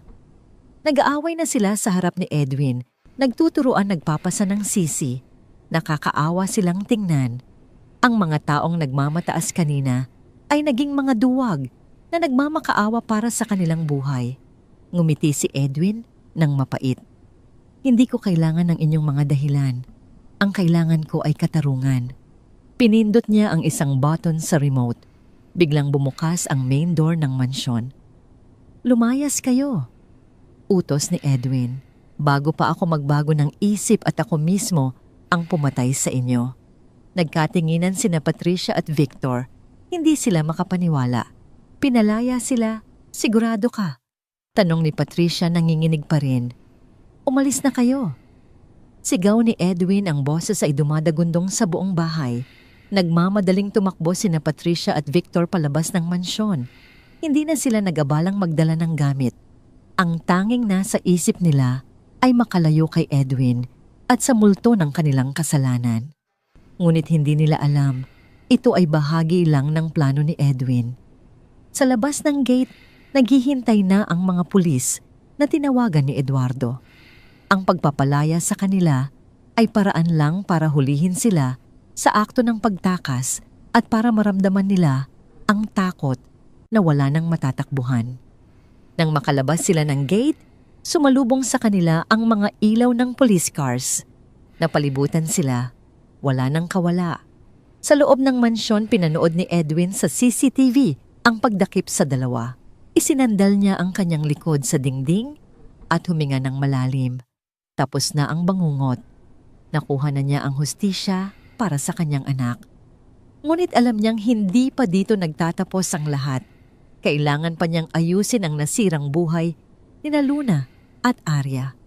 Nag-aaway na sila sa harap ni Edwin. Nagtuturuan, nagpapasa ng sisi. Nakakaawa silang tingnan. Ang mga taong nagmamataas kanina ay naging mga duwag na nagmamakaawa para sa kanilang buhay. Ngumiti si Edwin ng mapait. Hindi ko kailangan ng inyong mga dahilan. Ang kailangan ko ay katarungan. Pinindot niya ang isang button sa remote. Biglang bumukas ang main door ng mansyon. Lumayas kayo, utos ni Edwin. Bago pa ako magbago ng isip at ako mismo ang pumatay sa inyo. Nagkatinginan sina Patricia at Victor. Hindi sila makapaniwala. Pinalaya sila. Sigurado ka? Tanong ni Patricia, nanginginig pa rin. Umalis na kayo. Sigaw ni Edwin, ang boses ay dumadagundong sa buong bahay. Nagmamadaling tumakbo sina Patricia at Victor palabas ng mansyon. Hindi na sila nag-abalang magdala ng gamit. Ang tanging nasa isip nila ay makalayo kay Edwin at sa multo ng kanilang kasalanan. Ngunit hindi nila alam, ito ay bahagi lang ng plano ni Edwin. Sa labas ng gate, naghihintay na ang mga pulis na tinawagan ni Eduardo. Ang pagpapalaya sa kanila ay paraan lang para hulihin sila sa akto ng pagtakas at para maramdaman nila ang takot na wala nang matatakbuhan. Nang makalabas sila ng gate, sumalubong sa kanila ang mga ilaw ng police cars. Napalibutan sila. Wala nang kawala. Sa loob ng mansyon, pinanood ni Edwin sa CCTV ang pagdakip sa dalawa. Isinandal niya ang kanyang likod sa dingding at huminga ng malalim. Tapos na ang bangungot. Nakuha na niya ang hustisya para sa kanyang anak. Ngunit alam niyang hindi pa dito nagtatapos ang lahat. Kailangan pa niyang ayusin ang nasirang buhay ni Luna at Arya.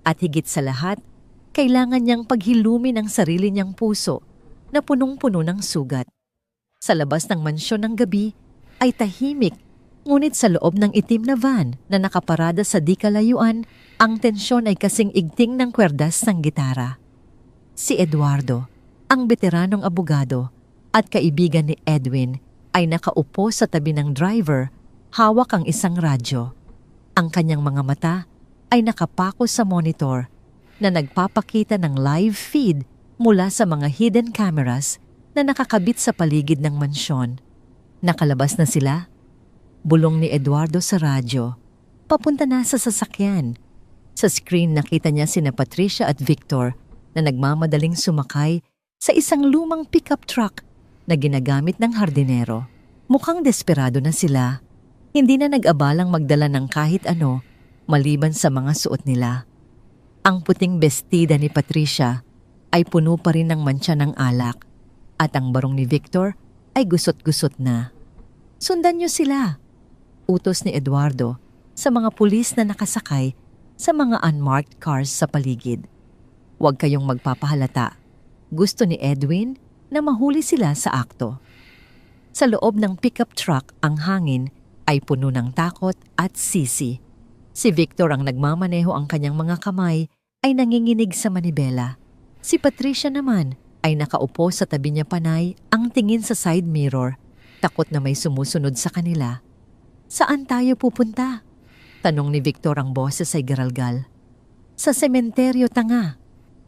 At higit sa lahat, kailangan niyang paghilumin ang sarili niyang puso na punong-puno ng sugat. Sa labas ng mansyon ng gabi ay tahimik, ngunit sa loob ng itim na van na nakaparada sa di kalayuan, ang tensyon ay kasing igting ng kwerdas ng gitara. Si Eduardo, ang veteranong abogado at kaibigan ni Edwin, ay nakaupo sa tabi ng driver, hawak ang isang radyo. Ang kanyang mga mata ay nakapako sa monitor na nagpapakita ng live feed mula sa mga hidden cameras na nakakabit sa paligid ng mansyon. Nakalabas na sila? Bulong ni Eduardo sa radyo. Papunta na sa sasakyan. Sa screen nakita niya sina Patricia at Victor na nagmamadaling sumakay sa isang lumang pickup truck na ginagamit ng hardinero. Mukhang desperado na sila. Hindi na nag-abalang magdala ng kahit ano maliban sa mga suot nila. Ang puting bestida ni Patricia ay puno pa rin ng mantsa ng alak at ang barong ni Victor ay gusot-gusot na. Sundan niyo sila, utos ni Eduardo sa mga pulis na nakasakay sa mga unmarked cars sa paligid. Huwag kayong magpapahalata. Gusto ni Edwin na mahuli sila sa akto. Sa loob ng pickup truck, ang hangin ay puno ng takot at sisi. Si Victor ang nagmamaneho, ang kanyang mga kamay ay nanginginig sa manibela. Si Patricia naman ay nakaupo sa tabi niya, panay ang tingin sa side mirror, takot na may sumusunod sa kanila. Saan tayo pupunta? Tanong ni Victor, ang boses ay garalgal. Sa sementeryo, tanga,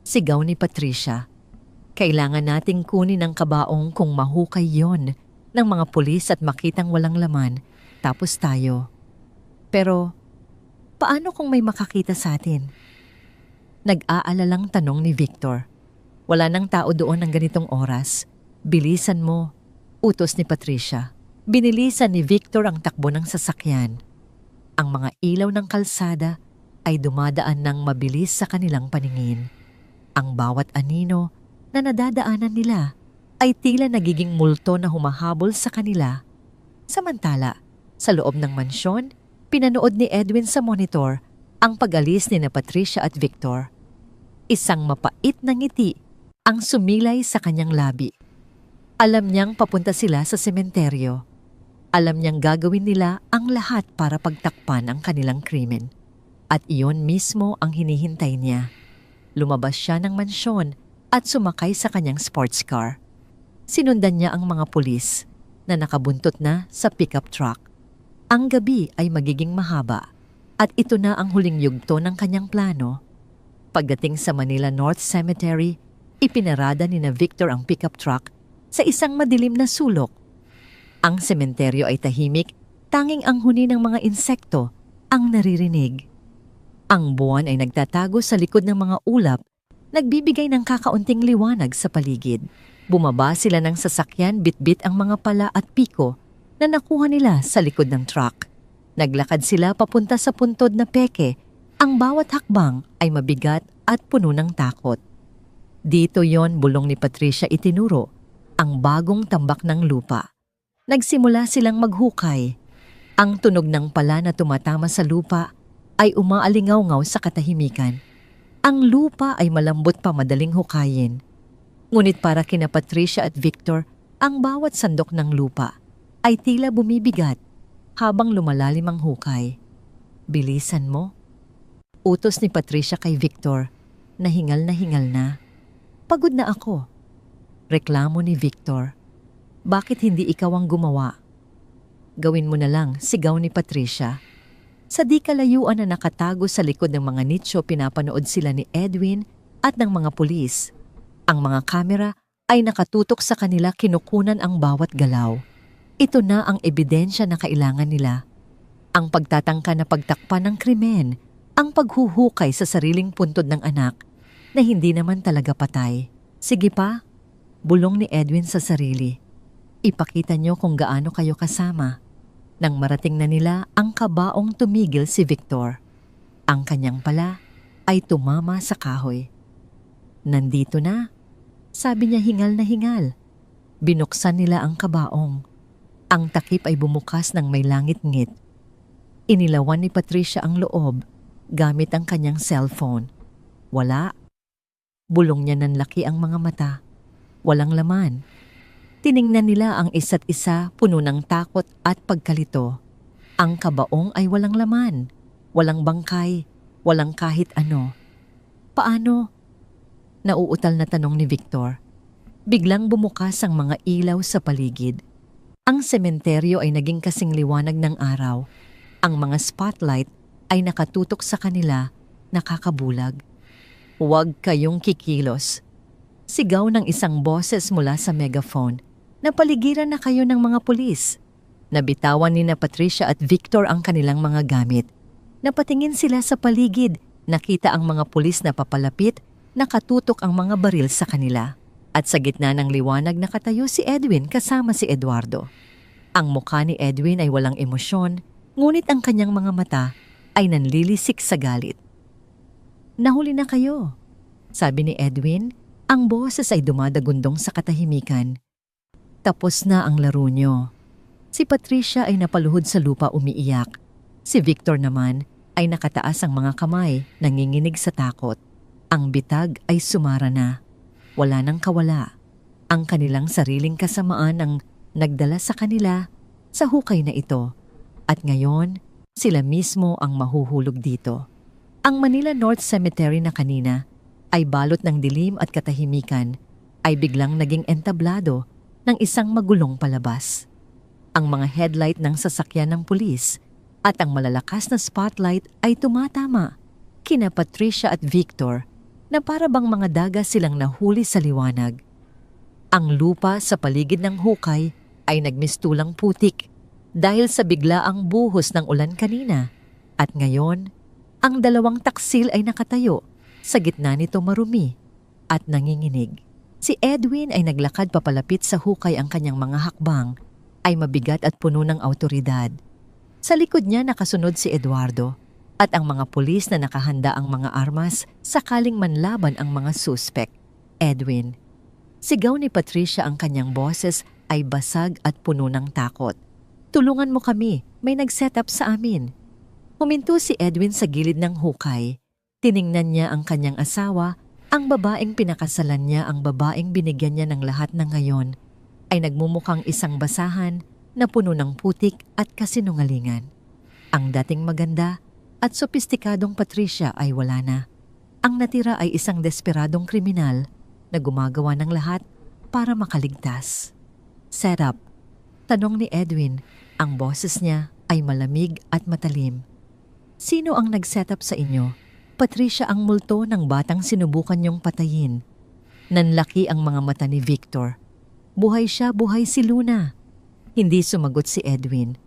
sigaw ni Patricia. Kailangan nating kunin ang kabaong kung mahukay yon ng mga pulis at makitang walang laman, tapos tayo. Pero paano kung may makakita sa atin? Nag-aalalang tanong ni Victor. Wala nang tao doon ng ganitong oras. Bilisan mo, utos ni Patricia. Binilisan ni Victor ang takbo ng sasakyan. Ang mga ilaw ng kalsada ay dumadaan ng mabilis sa kanilang paningin. Ang bawat anino na nadadaanan nila ay tila nagiging multo na humahabol sa kanila. Samantala, sa loob ng mansyon, pinanood ni Edwin sa monitor ang pag-alis ni Patricia at Victor. Isang mapait na ngiti ang sumilay sa kanyang labi. Alam niyang papunta sila sa sementeryo. Alam niyang gagawin nila ang lahat para pagtakpan ang kanilang krimen. At iyon mismo ang hinihintay niya. Lumabas siya ng mansyon at sumakay sa kanyang sports car. Sinundan niya ang mga pulis na nakabuntot na sa pickup truck. Ang gabi ay magiging mahaba at ito na ang huling yugto ng kanyang plano. Pagdating sa Manila North Cemetery, ipinarada ni Victor ang pickup truck sa isang madilim na sulok. Ang sementeryo ay tahimik, tanging ang huni ng mga insekto ang naririnig. Ang buwan ay nagtatago sa likod ng mga ulap, nagbibigay ng kakaunting liwanag sa paligid. Bumaba sila ng sasakyan, bitbit ang mga pala at piko na nakuha nila sa likod ng truck. Naglakad sila papunta sa puntod na peke. Ang bawat hakbang ay mabigat at puno ng takot. Dito yon bulong ni Patricia itinuro, ang bagong tambak ng lupa. Nagsimula silang maghukay. Ang tunog ng pala na tumatama sa lupa ay umaalingaw-ngaw sa katahimikan. Ang lupa ay malambot pa madaling hukayin. Ngunit para kina Patricia at Victor, ang bawat sandok ng lupa ay tila bumibigat habang lumalalim ang hukay. Bilisan mo. Utos ni Patricia kay Victor na hingal na. Pagod na ako. Reklamo ni Victor. Bakit hindi ikaw ang gumawa? Gawin mo na lang, sigaw ni Patricia. Sa di kalayuan na nakatago sa likod ng mga nicho, pinapanood sila ni Edwin at ng mga pulis. Ang mga kamera ay nakatutok sa kanila, kinukunan ang bawat galaw. Ito na ang ebidensya na kailangan nila. Ang pagtatangka na pagtakpan ng krimen, ang paghuhukay sa sariling puntod ng anak na hindi naman talaga patay. Sige pa, bulong ni Edwin sa sarili. Ipakita niyo kung gaano kayo kasama. Nang marating na nila, ang kabaong tumigil si Victor. Ang kanyang pala ay tumama sa kahoy. Nandito na, sabi niya hingal na hingal. Binuksan nila ang kabaong. Ang takip ay bumukas ng may langit-ngit. Inilawan ni Patricia ang loob gamit ang kanyang cellphone. Wala. Bulong niya nanlaki ang mga mata. Walang laman. Tiningnan nila ang isa't isa, puno ng takot at pagkalito. Ang kabaong ay walang laman, walang bangkay, walang kahit ano. Paano? Nauutal na tanong ni Victor. Biglang bumukas ang mga ilaw sa paligid. Ang sementeryo ay naging kasing liwanag ng araw. Ang mga spotlight ay nakatutok sa kanila, nakakabulag. Huwag kayong kikilos. Sigaw ng isang boses mula sa megaphone. Napaligiran na kayo ng mga pulis. Nabitawan ni Patricia at Victor ang kanilang mga gamit. Napatingin sila sa paligid, nakita ang mga pulis na papalapit, nakatutok ang mga baril sa kanila. At sa gitna ng liwanag nakatayo si Edwin kasama si Eduardo. Ang mukha ni Edwin ay walang emosyon, ngunit ang kanyang mga mata ay nanlilisik sa galit. Nahuli na kayo, sabi ni Edwin, ang boses ay dumadagundong sa katahimikan. Tapos na ang laro nyo. Si Patricia ay napaluhod sa lupa umiiyak. Si Victor naman ay nakataas ang mga kamay, nanginginig sa takot. Ang bitag ay sumara na. Wala nang kawala. Ang kanilang sariling kasamaan ang nagdala sa kanila sa hukay na ito. At ngayon, sila mismo ang mahuhulog dito. Ang Manila North Cemetery na kanina ay balot ng dilim at katahimikan ay biglang naging entablado ng isang magulong palabas. Ang mga headlight ng sasakyan ng pulis at ang malalakas na spotlight ay tumatama kina Patricia at Victor na para bang mga daga silang nahuli sa liwanag. Ang lupa sa paligid ng hukay ay nagmistulang putik dahil sa biglaang buhos ng ulan kanina. At ngayon, ang dalawang taksil ay nakatayo, sa gitna nito marumi at nanginginig. Si Edwin ay naglakad papalapit sa hukay, ang kanyang mga hakbang ay mabigat at puno ng awtoridad. Sa likod niya nakasunod si Eduardo at ang mga pulis na nakahanda ang mga armas sakaling manlaban ang mga suspect. Edwin. Sigaw ni Patricia, ang kanyang boses ay basag at puno ng takot. Tulungan mo kami, may nag-set up sa amin. Huminto si Edwin sa gilid ng hukay. Tiningnan niya ang kanyang asawa, ang babaeng pinakasalan niya, ang babaeng binigyan niya ng lahat ng ngayon, ay nagmumukhang isang basahan na puno ng putik at kasinungalingan. Ang dating maganda at sopistikadong Patricia ay wala na. Ang natira ay isang desperadong kriminal na gumagawa ng lahat para makaligtas. Set up. Tanong ni Edwin. Ang boses niya ay malamig at matalim. Sino ang nag-set up sa inyo? Patricia, ang multo ng batang sinubukan niyong patayin. Nanlaki ang mga mata ni Victor. Buhay siya, buhay si Luna. Hindi sumagot si Edwin.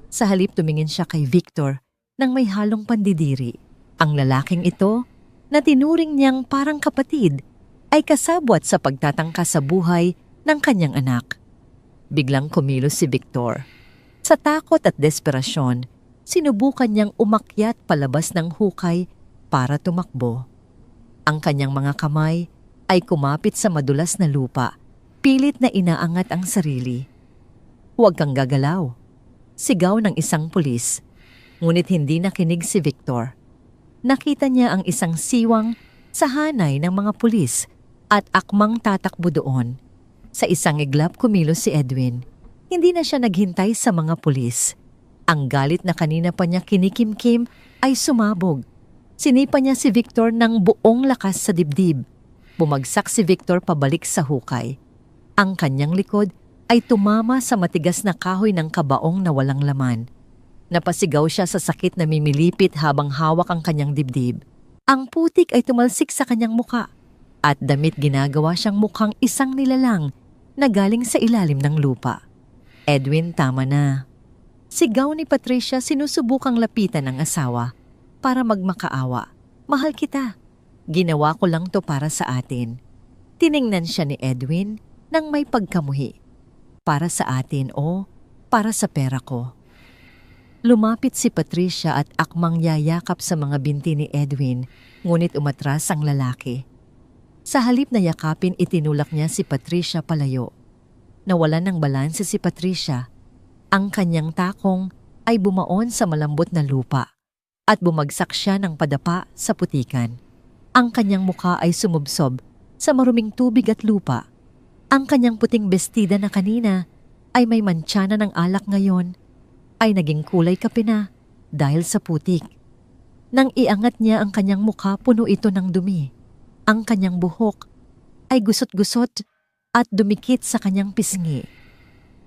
Sa halip tumingin siya kay Victor nang may halong pandidiri. Ang lalaking ito, na tinuring niyang parang kapatid, ay kasabwat sa pagtatangka sa buhay ng kanyang anak. Biglang kumilos si Victor. Sa takot at desperasyon, sinubukan niyang umakyat palabas ng hukay para tumakbo. Ang kanyang mga kamay ay kumapit sa madulas na lupa, pilit na inaangat ang sarili. Huwag kang gagalaw. Sigaw ng isang pulis. Ngunit hindi nakinig si Victor. Nakita niya ang isang siwang sa hanay ng mga pulis at akmang tatakbo doon. Sa isang iglap kumilos si Edwin. Hindi na siya naghintay sa mga pulis. Ang galit na kanina pa niya kinikimkim ay sumabog. Sinipa niya si Victor ng buong lakas sa dibdib. Bumagsak si Victor pabalik sa hukay. Ang kanyang likod ay tumama sa matigas na kahoy ng kabaong na walang laman. Napasigaw siya sa sakit na mimilipit habang hawak ang kanyang dibdib. Ang putik ay tumalsik sa kanyang muka at damit ginagawa siyang mukhang isang nilalang na galing sa ilalim ng lupa. Edwin, tama na. Sigaw ni Patricia, sinusubukang lapitan ng asawa para magmakaawa. Mahal kita. Ginawa ko lang to para sa atin. Tiningnan siya ni Edwin nang may pagkamuhi. Para sa atin o para sa pera ko? Lumapit si Patricia at akmang yayakap sa mga binti ni Edwin, ngunit umatras ang lalaki. Sa halip na yakapin, itinulak niya si Patricia palayo. Nawalan ng balanse si Patricia. Ang kanyang takong ay bumaon sa malambot na lupa at bumagsak siya ng padapa sa putikan. Ang kanyang mukha ay sumubsob sa maruming tubig at lupa. Ang kanyang puting bestida na kanina ay may mantsana ng alak ngayon ay naging kulay kape na dahil sa putik. Nang iangat niya ang kanyang mukha, puno ito ng dumi. Ang kanyang buhok ay gusot-gusot at dumikit sa kanyang pisngi.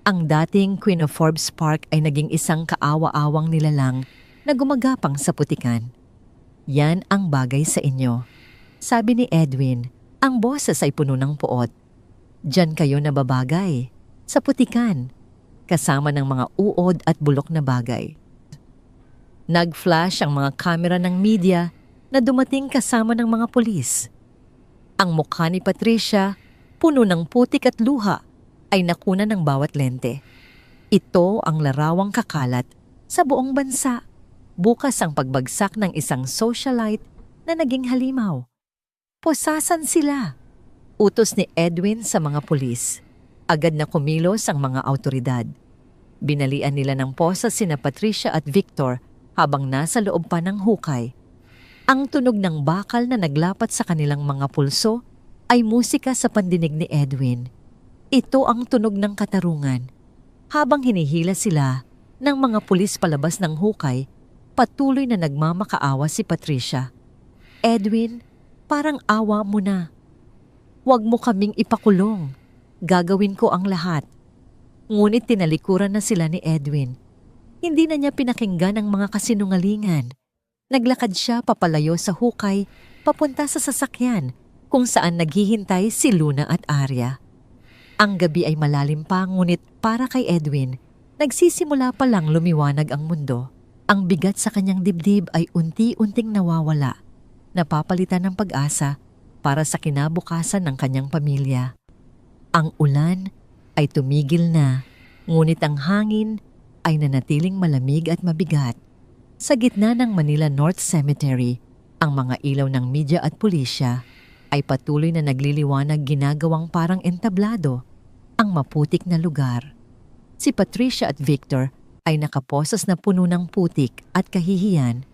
Ang dating Queen of Forbes Park ay naging isang kaawa-awang nilalang na gumagapang sa putikan. Yan ang bagay sa inyo. Sabi ni Edwin, ang boses ay puno ng puot. Diyan kayo nababagay, sa putikan, kasama ng mga uod at bulok na bagay. Nag-flash ang mga kamera ng media na dumating kasama ng mga pulis. Ang mukha ni Patricia, puno ng putik at luha, ay nakuna ng bawat lente. Ito ang larawang kakalat sa buong bansa. Bukas ang pagbagsak ng isang socialite na naging halimaw. Posasan sila. Utos ni Edwin sa mga pulis. Agad na kumilos ang mga awtoridad. Binalian nila ng posa sina Patricia at Victor habang nasa loob pa ng hukay. Ang tunog ng bakal na naglapat sa kanilang mga pulso ay musika sa pandinig ni Edwin. Ito ang tunog ng katarungan. Habang hinihila sila ng mga pulis palabas ng hukay, patuloy na nagmamakaawa si Patricia. Edwin, parang awa mo na. Huwag mo kaming ipakulong. Gagawin ko ang lahat. Ngunit tinalikuran na sila ni Edwin. Hindi na niya pinakinggan ang mga kasinungalingan. Naglakad siya papalayo sa hukay, papunta sa sasakyan kung saan naghihintay si Luna at Arya. Ang gabi ay malalim pa, ngunit para kay Edwin, nagsisimula pa lang lumiwanag ang mundo. Ang bigat sa kanyang dibdib ay unti-unting nawawala, napapalitan ng pag-asa para sa kinabukasan ng kanyang pamilya. Ang ulan ay tumigil na, Ngunit ang hangin ay nanatiling malamig at mabigat. Sa gitna ng Manila North Cemetery, ang mga ilaw ng media at pulisya ay patuloy na nagliliwanag, ginagawang parang entablado ang maputik na lugar. Si Patricia at Victor ay nakaposas na puno ng putik at kahihiyan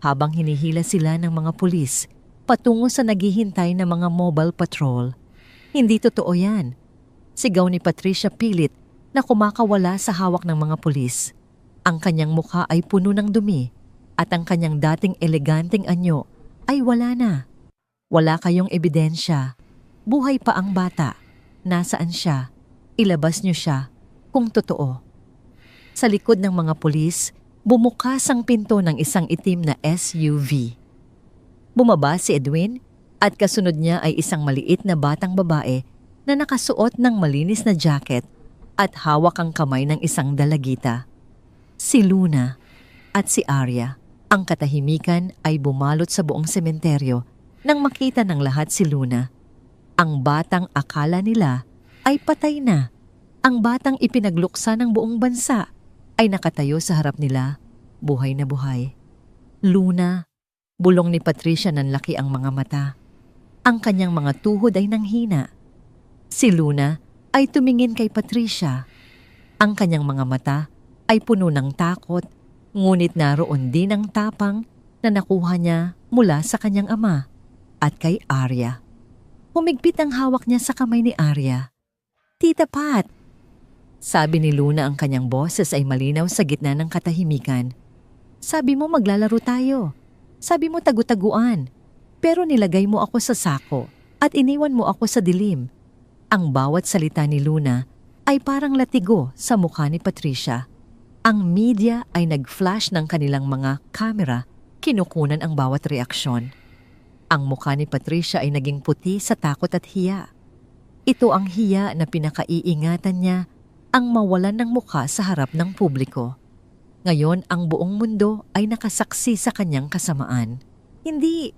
habang hinihila sila ng mga pulis patungo sa naghihintay na mga mobile patrol. Hindi totoo yan. Sigaw ni Patricia pilit na kumakawala sa hawak ng mga pulis. Ang kanyang mukha ay puno ng dumi at ang kanyang dating eleganteng anyo ay wala na. Wala kayong ebidensya. Buhay pa ang bata. Nasaan siya? Ilabas niyo siya kung totoo. Sa likod ng mga pulis, bumukas ang pinto ng isang itim na SUV. Bumaba si Edwin at kasunod niya ay isang maliit na batang babae na nakasuot ng malinis na jacket at hawak ang kamay ng isang dalagita. Si Luna at si Arya. Ang katahimikan ay bumalot sa buong sementeryo nang makita ng lahat si Luna. Ang batang akala nila ay patay na. Ang batang ipinagluksa ng buong bansa ay nakatayo sa harap nila, buhay na buhay. Luna, bulong ni Patricia, nanlaki ang mga mata. Ang kanyang mga tuhod ay nanghina. Si Luna ay tumingin kay Patricia. Ang kanyang mga mata ay puno ng takot, ngunit naroon din ang tapang na nakuha niya mula sa kanyang ama at kay Arya. Humigpit ang hawak niya sa kamay ni Arya. "Tita Pat," sabi ni Luna, ang kanyang boses ay malinaw sa gitna ng katahimikan. "Sabi mo maglalaro tayo. Sabi mo tagu-taguan. Pero nilagay mo ako sa sako at iniwan mo ako sa dilim." Ang bawat salita ni Luna ay parang latigo sa mukha ni Patricia. Ang media ay nag-flash ng kanilang mga kamera, kinukunan ang bawat reaksyon. Ang mukha ni Patricia ay naging puti sa takot at hiya. Ito ang hiya na pinakaiingatan niya, ang mawalan ng mukha sa harap ng publiko. Ngayon ang buong mundo ay nakasaksi sa kanyang kasamaan. Hindi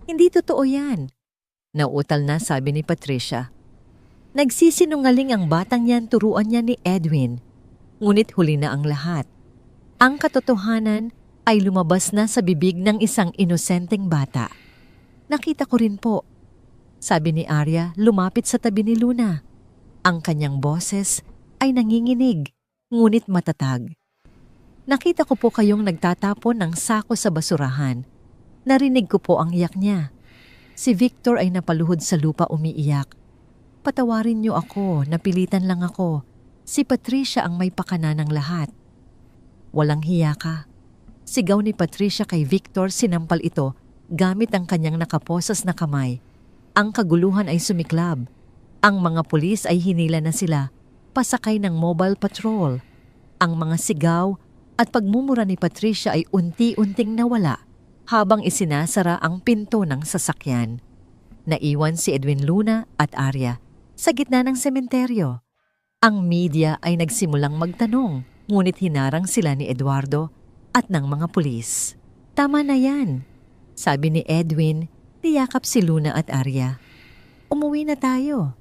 totoo yan," nauutal na sabi ni Patricia. Nagsisinungaling ang batang yan, turuan niya ni Edwin. Ngunit huli na ang lahat. Ang katotohanan ay lumabas na sa bibig ng isang inosenteng bata. "Nakita ko rin po," sabi ni Arya, lumapit sa tabi ni Luna. Ang kanyang boses ay nanginginig, ngunit matatag. "Nakita ko po kayong nagtatapon ng sako sa basurahan. Narinig ko po ang iyak niya." Si Victor ay napaluhod sa lupa, umiiyak. "Patawarin niyo ako, napilitan lang ako. Si Patricia ang may pakana ng lahat." "Walang hiya ka," sigaw ni Patricia kay Victor. Sinampal ito gamit ang kanyang nakaposas na kamay. Ang kaguluhan ay sumiklab. Ang mga pulis ay hinila na sila, pasakay ng mobile patrol. Ang mga sigaw at pagmumura ni Patricia ay unti-unting nawala habang isinasara ang pinto ng sasakyan. Naiwan si Edwin, Luna at Arya sa gitna ng sementeryo. Ang media ay nagsimulang magtanong, ngunit hinarang sila ni Eduardo at ng mga pulis. "Tama na yan," sabi ni Edwin, niyakap si Luna at Arya. "Umuwi na tayo."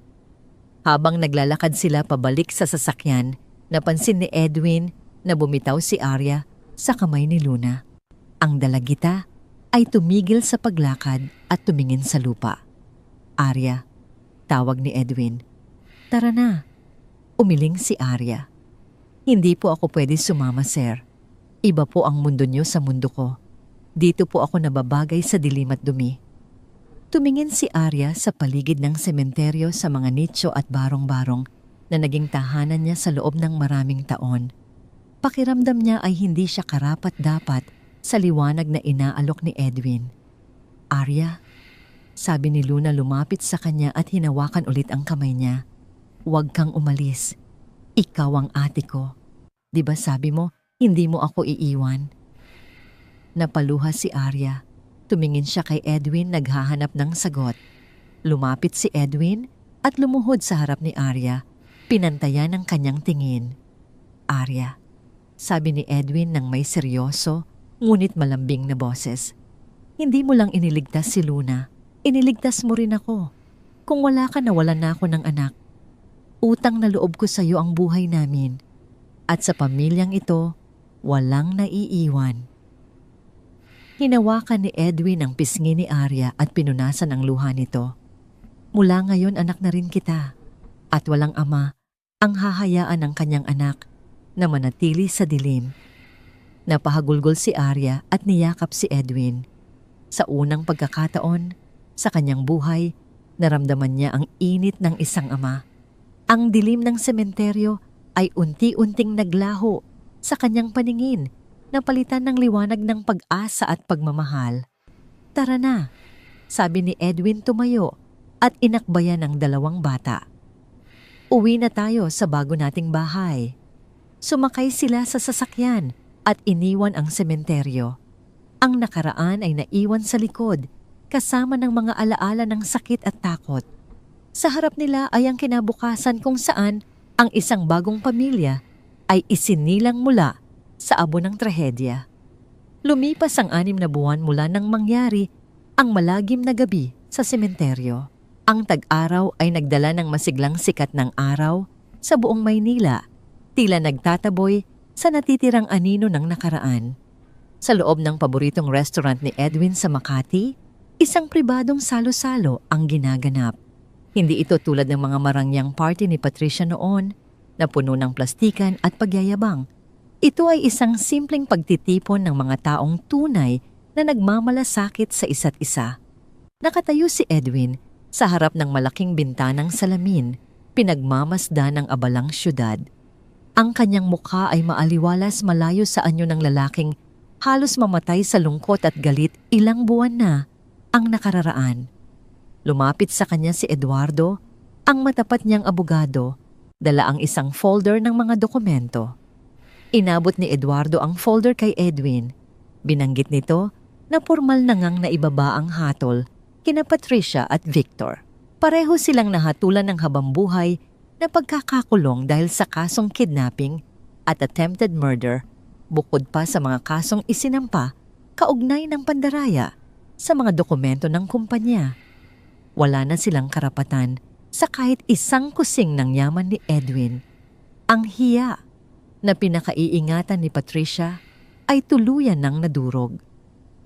Habang naglalakad sila pabalik sa sasakyan, napansin ni Edwin na bumitaw si Arya sa kamay ni Luna. Ang dalagita ay tumigil sa paglakad at tumingin sa lupa. "Arya," tawag ni Edwin. "Tara na." Umiling si Arya. "Hindi po ako pwede sumama, sir. Iba po ang mundo niyo sa mundo ko. Dito po ako nababagay sa dilim at dumi." Tumingin si Arya sa paligid ng sementeryo, sa mga nicho at barong-barong na naging tahanan niya sa loob ng maraming taon. Pakiramdam niya ay hindi siya karapat-dapat sa liwanag na inaalok ni Edwin. "Arya," sabi ni Luna, lumapit sa kanya at hinawakan ulit ang kamay niya. "Huwag kang umalis. Ikaw ang ate ko. Di ba sabi mo, hindi mo ako iiwan?" Napaluha si Arya. Tumingin siya kay Edwin, naghahanap ng sagot. Lumapit si Edwin at lumuhod sa harap ni Arya. Pinantayan ang kanyang tingin. "Arya," sabi ni Edwin ng may seryoso ngunit malambing na boses. "Hindi mo lang iniligtas si Luna. Iniligtas mo rin ako. Kung wala ka, nawalan na ako ng anak. Utang na loob ko sa iyo ang buhay namin. At sa pamilyang ito, walang naiiwan. Hinawakan ni Edwin ang pisngi ni Arya at pinunasan ang luha nito. Mula ngayon anak na rin kita, at walang ama ang hahayaan ng kanyang anak na manatili sa dilim. Napahagulgol si Arya at niyakap si Edwin. Sa unang pagkakataon, sa kanyang buhay, naramdaman niya ang init ng isang ama. Ang dilim ng sementeryo ay unti-unting naglaho sa kanyang paningin, napalitan ng liwanag ng pag-asa at pagmamahal. Tara na, sabi ni Edwin tumayo at inakbayan ang dalawang bata. Uwi na tayo sa bago nating bahay. Sumakay sila sa sasakyan at iniwan ang sementeryo. Ang nakaraan ay naiwan sa likod, kasama ng mga alaala ng sakit at takot. Sa harap nila ay ang kinabukasan kung saan ang isang bagong pamilya ay isinilang mula sa abo ng trahedya. Lumipas ang 6 na buwan mula nang mangyari ang malagim na gabi sa sementeryo. Ang tag-araw ay nagdala ng masiglang sikat ng araw sa buong Maynila, tila nagtataboy sa natitirang anino ng nakaraan. Sa loob ng paboritong restaurant ni Edwin sa Makati, isang pribadong salo-salo ang ginaganap. Hindi ito tulad ng mga marangyang party ni Patricia noon na puno ng plastikan at pagyayabang. Ito ay isang simpleng pagtitipon ng mga taong tunay na nagmamalasakit sa isa't isa. Nakatayo si Edwin sa harap ng malaking bintanang salamin, pinagmamasdan ng abalang syudad. Ang kanyang mukha ay maaliwalas malayo sa anyo ng lalaking halos mamatay sa lungkot at galit ilang buwan na ang nakararaan. Lumapit sa kanya si Eduardo, ang matapat niyang abogado, dala ang isang folder ng mga dokumento. Inabot ni Eduardo ang folder kay Edwin. Binanggit nito na formal na ngang naibaba ang hatol kina Patricia at Victor. Pareho silang nahatulan ng habambuhay na pagkakakulong dahil sa kasong kidnapping at attempted murder, bukod pa sa mga kasong isinampa kaugnay ng pandaraya sa mga dokumento ng kumpanya. Wala na silang karapatan sa kahit isang kusing ng yaman ni Edwin. Ang hiya na pinakaiingatan ni Patricia ay tuluyan ng nadurog.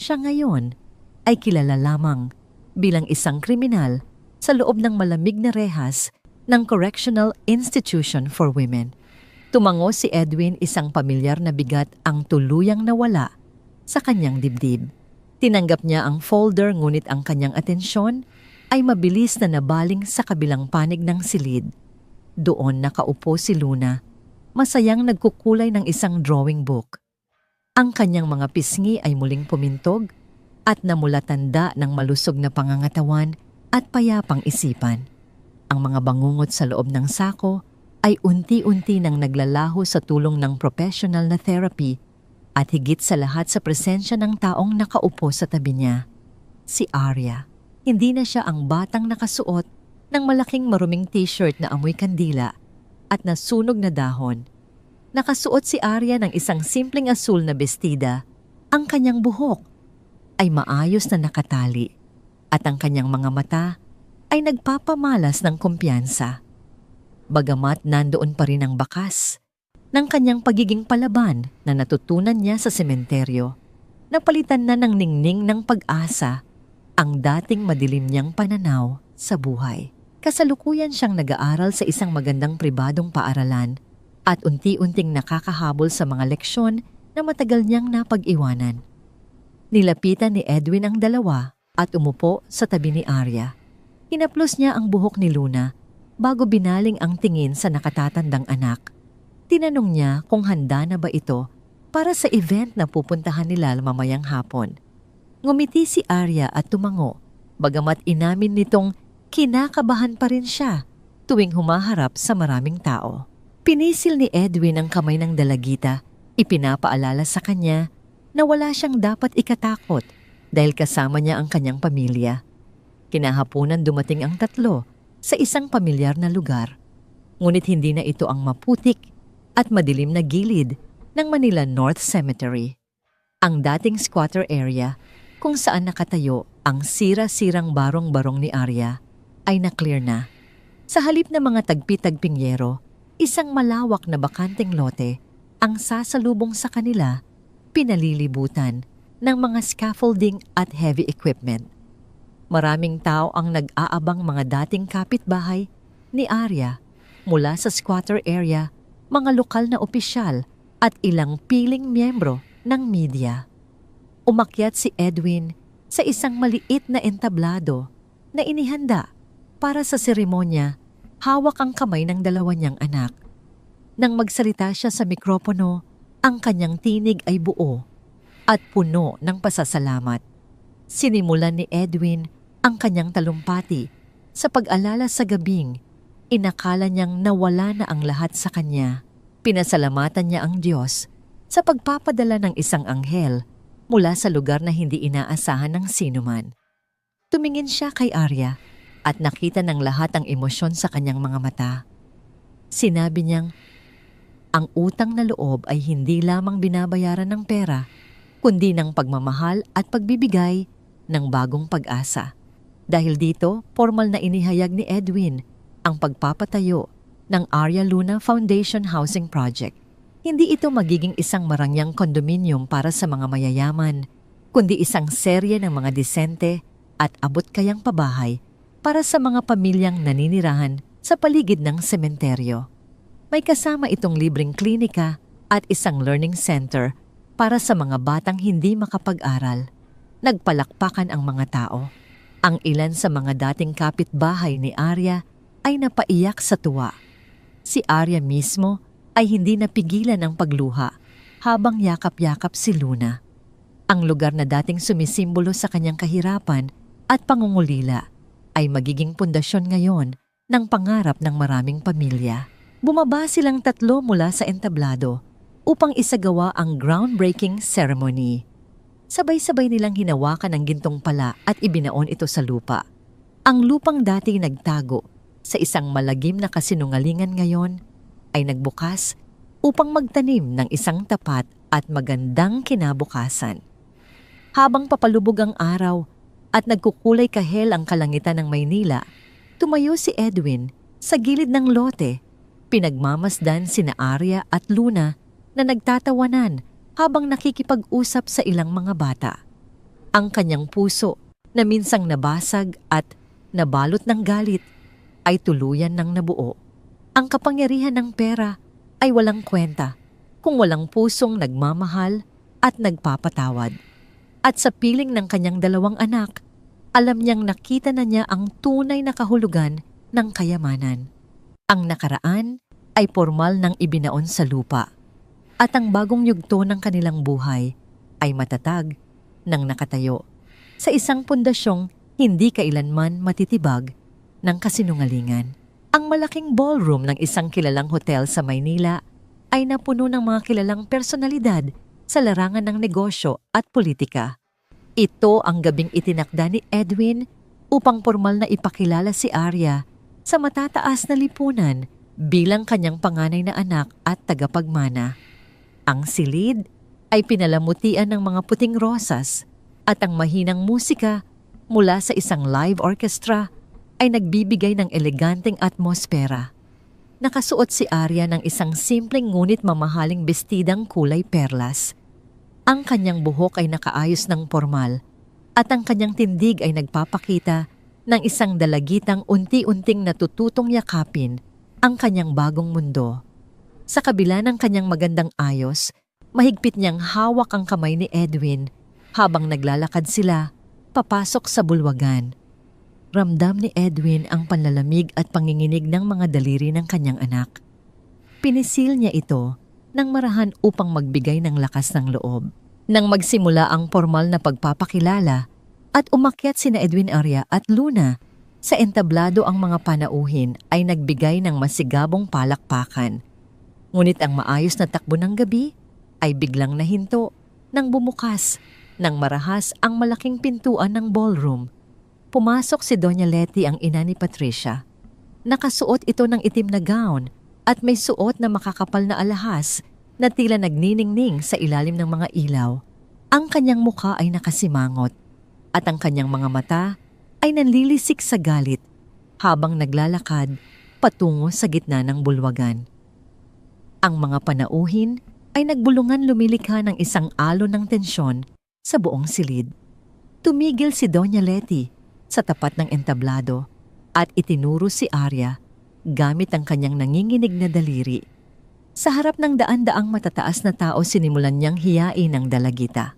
Siya ngayon ay kilala lamang bilang isang kriminal sa loob ng malamig na rehas ng Correctional Institution for Women. Tumango si Edwin, isang pamilyar na bigat ang tuluyang nawala sa kanyang dibdib. Tinanggap niya ang folder ngunit ang kanyang atensyon ay mabilis na nabaling sa kabilang panig ng silid. Doon nakaupo si Luna, masayang nagkukulay ng isang drawing book. Ang kanyang mga pisngi ay muling pumintog at namulatanda ng malusog na pangangatawan at payapang isipan. Ang mga bangungot sa loob ng sako ay unti-unti nang naglalaho sa tulong ng professional na therapy at higit sa lahat sa presensya ng taong nakaupo sa tabi niya, si Arya. Hindi na siya ang batang nakasuot ng malaking maruming t-shirt na amoy kandila at nasunog na dahon. Nakasuot si Arya ng isang simpleng asul na bestida. Ang kanyang buhok ay maayos na nakatali at ang kanyang mga mata ay nagpapamalas ng kumpiyansa. Bagamat nandoon pa rin ang bakas ng kanyang pagiging palaban na natutunan niya sa sementeryo, napalitan na ng ningning ng pag-asa ang dating madilim niyang pananaw sa buhay. Kasalukuyan siyang nag-aaral sa isang magandang pribadong paaralan at unti-unting nakakahabol sa mga leksyon na matagal niyang napag-iwanan. Nilapitan ni Edwin ang dalawa at umupo sa tabi ni Arya. Hinaplos niya ang buhok ni Luna bago binaling ang tingin sa nakatatandang anak. Tinanong niya kung handa na ba ito para sa event na pupuntahan nila mamayang hapon. Ngumiti si Arya at tumango, bagamat inamin nitong kinakabahan pa rin siya tuwing humaharap sa maraming tao. Pinisil ni Edwin ang kamay ng dalagita, ipinapaalala sa kanya na wala siyang dapat ikatakot dahil kasama niya ang kanyang pamilya. Kinahapunan dumating ang tatlo sa isang pamilyar na lugar. Ngunit hindi na ito ang maputik at madilim na gilid ng Manila North Cemetery. Ang dating squatter area kung saan nakatayo ang sira-sirang barong-barong ni Arya ay na-clear na. Sa halip na mga tagpi-tagping yero, isang malawak na bakanteng lote ang sasalubong sa kanila, pinalilibutan ng mga scaffolding at heavy equipment. Maraming tao ang nag-aabang, mga dating kapitbahay ni Arya mula sa squatter area, mga lokal na opisyal at ilang piling miyembro ng media. Umakyat si Edwin sa isang maliit na entablado na inihanda para sa seremonya, hawak ang kamay ng dalawa niyang anak. Nang magsalita siya sa mikropono, ang kanyang tinig ay buo at puno ng pasasalamat. Sinimulan ni Edwin ang kanyang talumpati sa pag-alala sa gabing inakala niyang nawala na ang lahat sa kanya. Pinasalamatan niya ang Diyos sa pagpapadala ng isang anghel mula sa lugar na hindi inaasahan ng sinuman. Tumingin siya kay Arya at nakita ng lahat ang emosyon sa kanyang mga mata. Sinabi niyang, ang utang na loob ay hindi lamang binabayaran ng pera, kundi ng pagmamahal at pagbibigay ng bagong pag-asa. Dahil dito, formal na inihayag ni Edwin ang pagpapatayo ng Arya Luna Foundation Housing Project. Hindi ito magiging isang marangyang kondominium para sa mga mayayaman, kundi isang serye ng mga disente at abot-kayang pabahay para sa mga pamilyang naninirahan sa paligid ng sementeryo. May kasama itong libreng klinika at isang learning center para sa mga batang hindi makapag-aral. Nagpalakpakan ang mga tao. Ang ilan sa mga dating kapitbahay ni Arya ay napaiyak sa tuwa. Si Arya mismo ay hindi napigilan ang pagluha habang yakap-yakap si Luna. Ang lugar na dating sumisimbolo sa kanyang kahirapan at pangungulila ay magiging pundasyon ngayon ng pangarap ng maraming pamilya. Bumaba silang tatlo mula sa entablado upang isagawa ang groundbreaking ceremony. Sabay-sabay nilang hinawakan ang gintong pala at ibinaon ito sa lupa. Ang lupang dati nagtago sa isang malagim na kasinungalingan ngayon ay nagbukas upang magtanim ng isang tapat at magandang kinabukasan. Habang papalubog ang araw at nagkukulay kahel ang kalangitan ng Maynila, tumayo si Edwin sa gilid ng lote. Pinagmamasdan sina Arya at Luna na nagtatawanan habang nakikipag-usap sa ilang mga bata. Ang kanyang puso na minsang nabasag at nabalot ng galit ay tuluyan ng nabuo. Ang kapangyarihan ng pera ay walang kwenta kung walang pusong nagmamahal at nagpapatawad. At sa piling ng kanyang dalawang anak, alam niyang nakita na niya ang tunay na kahulugan ng kayamanan. Ang nakaraan ay formal nang ibinaon sa lupa at ang bagong yugto ng kanilang buhay ay matatag nang nakatayo sa isang pundasyong hindi kailanman matitibag ng kasinungalingan. Ang malaking ballroom ng isang kilalang hotel sa Maynila ay napuno ng mga kilalang personalidad sa larangan ng negosyo at politika. Ito ang gabing itinakda ni Edwin upang formal na ipakilala si Arya sa matataas na lipunan bilang kanyang panganay na anak at tagapagmana. Ang silid ay pinalamutian ng mga puting rosas at ang mahinang musika mula sa isang live orchestra ay nagbibigay ng eleganteng atmosfera. Nakasuot si Arya ng isang simpleng ngunit mamahaling bestidang kulay perlas. Ang kanyang buhok ay nakaayos ng formal at ang kanyang tindig ay nagpapakita ng isang dalagitang unti-unting natututong yakapin ang kanyang bagong mundo. Sa kabila ng kanyang magandang ayos, mahigpit niyang hawak ang kamay ni Edwin habang naglalakad sila papasok sa bulwagan. Ramdam ni Edwin ang panlalamig at panginginig ng mga daliri ng kanyang anak. Pinisil niya ito ng marahan upang magbigay ng lakas ng loob. Nang magsimula ang formal na pagpapakilala at umakyat sina Edwin, Arya at Luna sa entablado, ang mga panauhin ay nagbigay ng masigabong palakpakan. Ngunit ang maayos na takbo ng gabi ay biglang nahinto nang bumukas ng marahas ang malaking pintuan ng ballroom. Pumasok si Doña Letty, ang ina ni Patricia. Nakasuot ito ng itim na gown at may suot na makakapal na alahas na tila nagniningning sa ilalim ng mga ilaw. Ang kanyang mukha ay nakasimangot at ang kanyang mga mata ay nanlilisik sa galit habang naglalakad patungo sa gitna ng bulwagan. Ang mga panauhin ay nagbulungan lumilikha ng isang alon ng tensyon sa buong silid. Tumigil si Doña Letty sa tapat ng entablado at itinuro si Arya gamit ang kanyang nanginginig na daliri. Sa harap ng daan-daang matataas na tao, sinimulan niyang hiyain ang dalagita.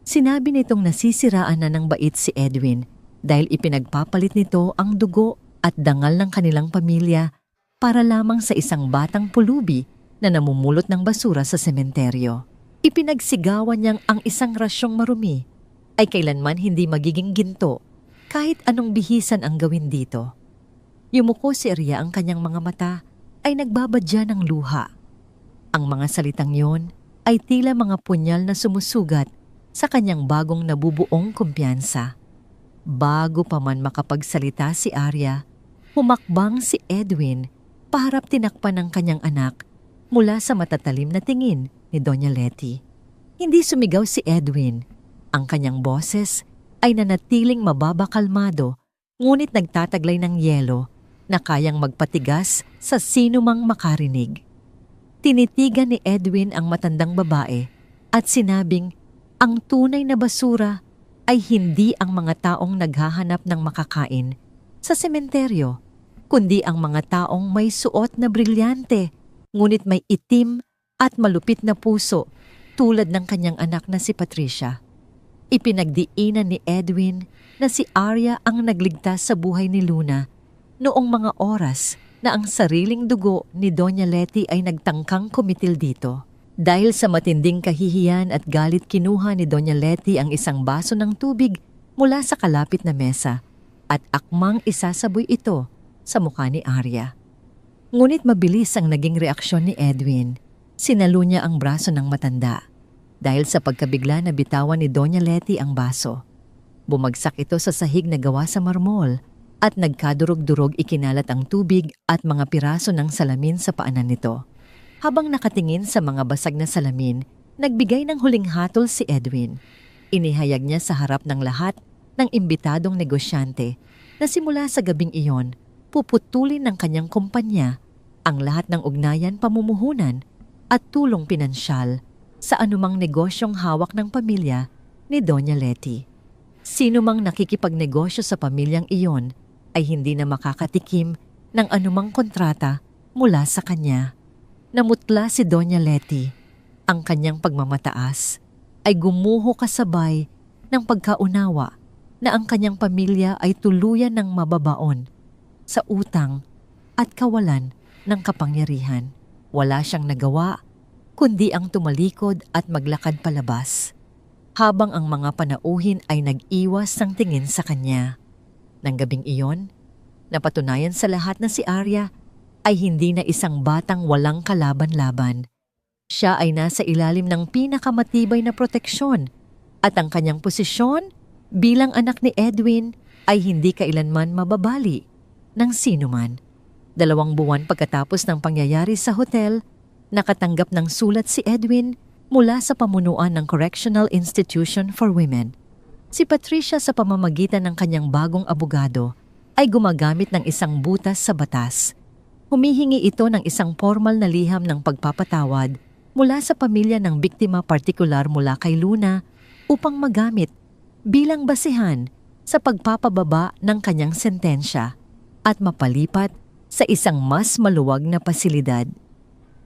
Sinabi nitong nasisiraan na ng bait si Edwin dahil ipinagpapalit nito ang dugo at dangal ng kanilang pamilya para lamang sa isang batang pulubi na namumulot ng basura sa sementeryo. Ipinagsigawan niyang ang isang rasyong marumi ay kailanman hindi magiging ginto kahit anong bihisan ang gawin dito. Yumuko si Arya, ang kanyang mga mata ay nagbabadya ng luha. Ang mga salitang yon ay tila mga punyal na sumusugat sa kanyang bagong nabubuong kumpiyansa. Bago pa man makapagsalita si Arya, humakbang si Edwin paharap tinakpan ng kanyang anak mula sa matatalim na tingin ni Doña Letty. Hindi sumigaw si Edwin. Ang kanyang boses ay nanatiling mababa-kalmado, ngunit nagtataglay ng yelo na kayang magpatigas sa sinumang makarinig. Tinitigan ni Edwin ang matandang babae at sinabing ang tunay na basura ay hindi ang mga taong naghahanap ng makakain sa sementeryo, kundi ang mga taong may suot na brilyante, ngunit may itim at malupit na puso tulad ng kanyang anak na si Patricia. Ipinagdiinan ni Edwin na si Arya ang nagligtas sa buhay ni Luna noong mga oras na ang sariling dugo ni Doña Letty ay nagtangkang kumitil dito. Dahil sa matinding kahihiyan at galit, kinuha ni Doña Letty ang isang baso ng tubig mula sa kalapit na mesa at akmang isasaboy ito sa mukha ni Arya. Ngunit mabilis ang naging reaksyon ni Edwin. Sinalo niya ang braso ng matanda. Dahil sa pagkabigla na bitawan ni Doña Letty ang baso, bumagsak ito sa sahig na gawa sa marmol at nagkadurog-durog. Ikinalat ang tubig at mga piraso ng salamin sa paanan nito. Habang nakatingin sa mga basag na salamin, nagbigay ng huling hatol si Edwin. Inihayag niya sa harap ng lahat ng imbitadong negosyante na simula sa gabing iyon, puputulin ng kanyang kumpanya ang lahat ng ugnayan, pamumuhunan at tulong pinansyal sa anumang negosyong hawak ng pamilya ni Doña Letty. Sino mang nakikipagnegosyo sa pamilyang iyon ay hindi na makakatikim ng anumang kontrata mula sa kanya. Namutla si Doña Letty. Ang kanyang pagmamataas ay gumuho kasabay ng pagkaunawa na ang kanyang pamilya ay tuluyan ng mababaon sa utang at kawalan ng kapangyarihan. Wala siyang nagawa kundi ang tumalikod at maglakad palabas, habang ang mga panauhin ay nag-iwas ng tingin sa kanya. Nang gabing iyon, napatunayan sa lahat na si Arya ay hindi na isang batang walang kalaban-laban. Siya ay nasa ilalim ng pinakamatibay na proteksyon at ang kanyang posisyon bilang anak ni Edwin ay hindi kailanman mababali ng sinuman. 2 buwan pagkatapos ng pangyayari sa hotel, nakatanggap ng sulat si Edwin mula sa pamunuan ng Correctional Institution for Women. Si Patricia, sa pamamagitan ng kanyang bagong abogado, ay gumagamit ng isang butas sa batas. Humihingi ito ng isang formal na liham ng pagpapatawad mula sa pamilya ng biktima, partikular mula kay Luna, upang magamit bilang basihan sa pagpapababa ng kanyang sentensya at mapalipat sa isang mas maluwag na pasilidad.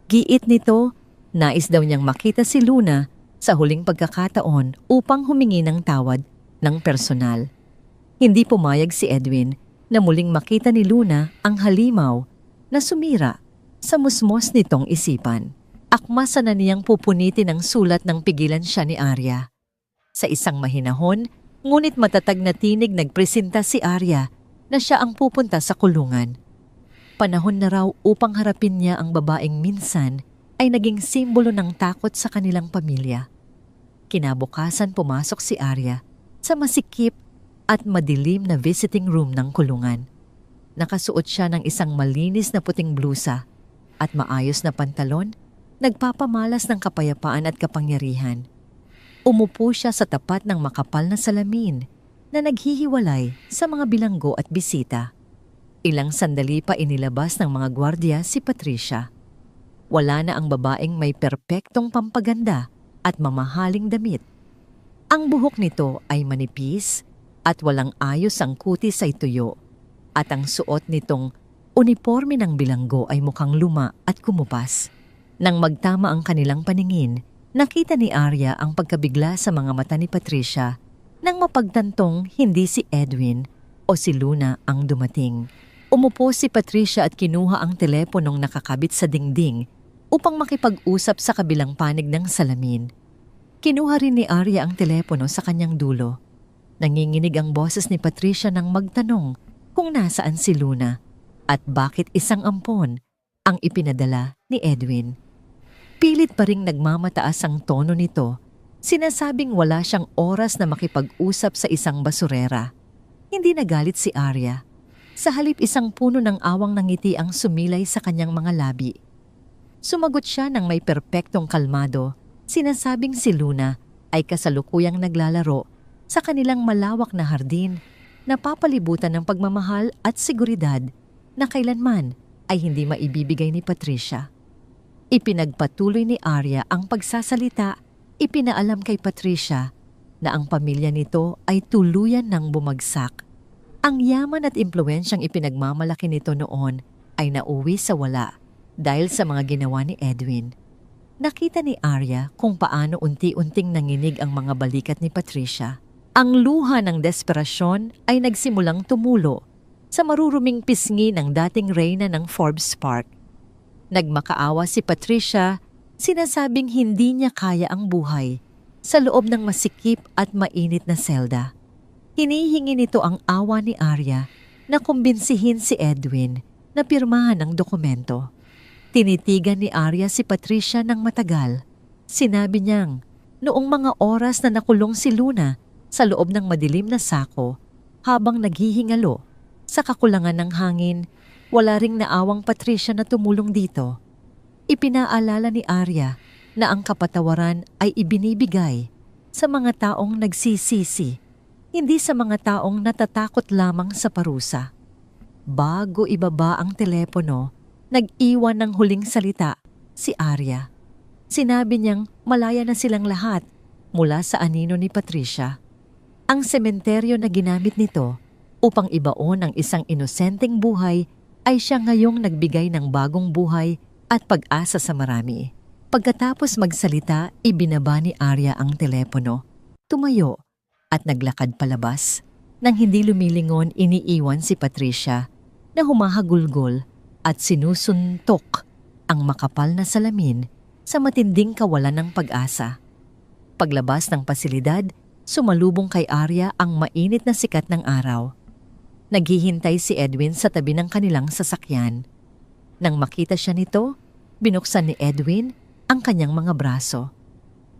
Giit nito, nais daw niyang makita si Luna sa huling pagkakataon upang humingi ng tawad ng personal. Hindi pumayag si Edwin na muling makita ni Luna ang halimaw na sumira sa musmos nitong isipan. Akmasa na niyang pupunitin ang sulat ng pigilan siya ni Arya. Sa isang mahinahon, ngunit matatag na tinig, nagpresenta si Arya na siya ang pupunta sa kulungan. Panahon na raw upang harapin niya ang babaeng minsan ay naging simbolo ng takot sa kanilang pamilya. Kinabukasan, pumasok si Arya sa masikip at madilim na visiting room ng kulungan. Nakasuot siya ng isang malinis na puting blusa at maayos na pantalon, nagpapamalas ng kapayapaan at kapangyarihan. Umupo siya sa tapat ng makapal na salamin na naghihiwalay sa mga bilanggo at bisita. Ilang sandali pa inilabas ng mga gwardya si Patricia. Wala na ang babaeng may perpektong pampaganda at mamahaling damit. Ang buhok nito ay manipis at walang ayos ang kutis ay tuyo at ang suot nitong uniforme ng bilanggo ay mukhang luma at kumupas. Nang magtama ang kanilang paningin, nakita ni Arya ang pagkabigla sa mga mata ni Patricia nang mapagtantong hindi si Edwin o si Luna ang dumating. Umupo si Patricia at kinuha ang teleponong nakakabit sa dingding upang makipag-usap sa kabilang panig ng salamin. Kinuha rin ni Arya ang telepono sa kanyang dulo. Nanginginig ang boses ni Patricia nang magtanong kung nasaan si Luna at bakit isang ampon ang ipinadala ni Edwin. Pilit pa ring nagmamataas ang tono nito. Sinasabing wala siyang oras na makipag-usap sa isang basurera. Hindi nagalit si Arya. Sa halip isang puno ng awang ng ngiti ang sumilay sa kanyang mga labi. Sumagot siya ng may perpektong kalmado. Sinasabing si Luna ay kasalukuyang naglalaro sa kanilang malawak na hardin na papalibutan ng pagmamahal at seguridad na kailanman ay hindi maibibigay ni Patricia. Ipinagpatuloy ni Arya ang pagsasalita. Ipinaalam kay Patricia na ang pamilya nito ay tuluyan ng bumagsak. Ang yaman at impluwensyang ipinagmamalaki nito noon ay nauwi sa wala dahil sa mga ginawa ni Edwin. Nakita ni Arya kung paano unti-unting nanginig ang mga balikat ni Patricia. Ang luha ng desperasyon ay nagsimulang tumulo sa maruruming pisngi ng dating reyna ng Forbes Park. Nagmakaawa si Patricia. Sinasabing hindi niya kaya ang buhay sa loob ng masikip at mainit na selda. Hinihingi nito ang awa ni Arya na kumbinsihin si Edwin na pirmahan ang dokumento. Tinitigan ni Arya si Patricia ng matagal. Sinabi niyang noong mga oras na nakulong si Luna sa loob ng madilim na sako habang naghihingalo sa kakulangan ng hangin, wala ring naawang Patricia na tumulong dito. Ipinaalala ni Arya na ang kapatawaran ay ibinibigay sa mga taong nagsisisi, hindi sa mga taong natatakot lamang sa parusa. Bago ibaba ang telepono, nag-iwan ng huling salita si Arya. Sinabi niyang malaya na silang lahat mula sa anino ni Patricia. Ang sementeryo na ginamit nito upang ibaon ang isang inosenteng buhay ay siya ngayong nagbigay ng bagong buhay at pag-asa sa marami. Pagkatapos magsalita, ibinaba ni Arya ang telepono. Tumayo at naglakad palabas. Nang hindi lumilingon, iniiwan si Patricia na humahagulgol at sinusuntok ang makapal na salamin sa matinding kawalan ng pag-asa. Paglabas ng pasilidad, sumalubong kay Arya ang mainit na sikat ng araw. Naghihintay si Edwin sa tabi ng kanilang sasakyan. Nang makita siya nito, binuksan ni Edwin ang kanyang mga braso.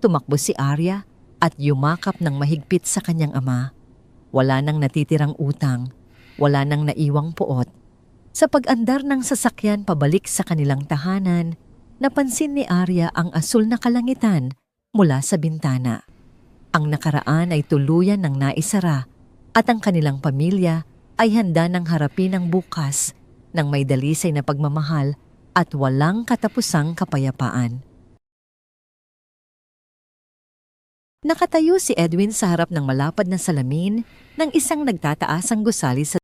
Tumakbo si Arya at yumakap ng mahigpit sa kanyang ama. Wala nang natitirang utang, wala nang naiwang puot. Sa pag-andar ng sasakyan pabalik sa kanilang tahanan, napansin ni Arya ang asul na kalangitan mula sa bintana. Ang nakaraan ay tuluyan ng naisara at ang kanilang pamilya ay handa ng harapin ang bukas ng may dalisay na pagmamahal at walang katapusang kapayapaan. Nakatayo si Edwin sa harap ng malapad na salamin ng isang nagtataasang gusali sa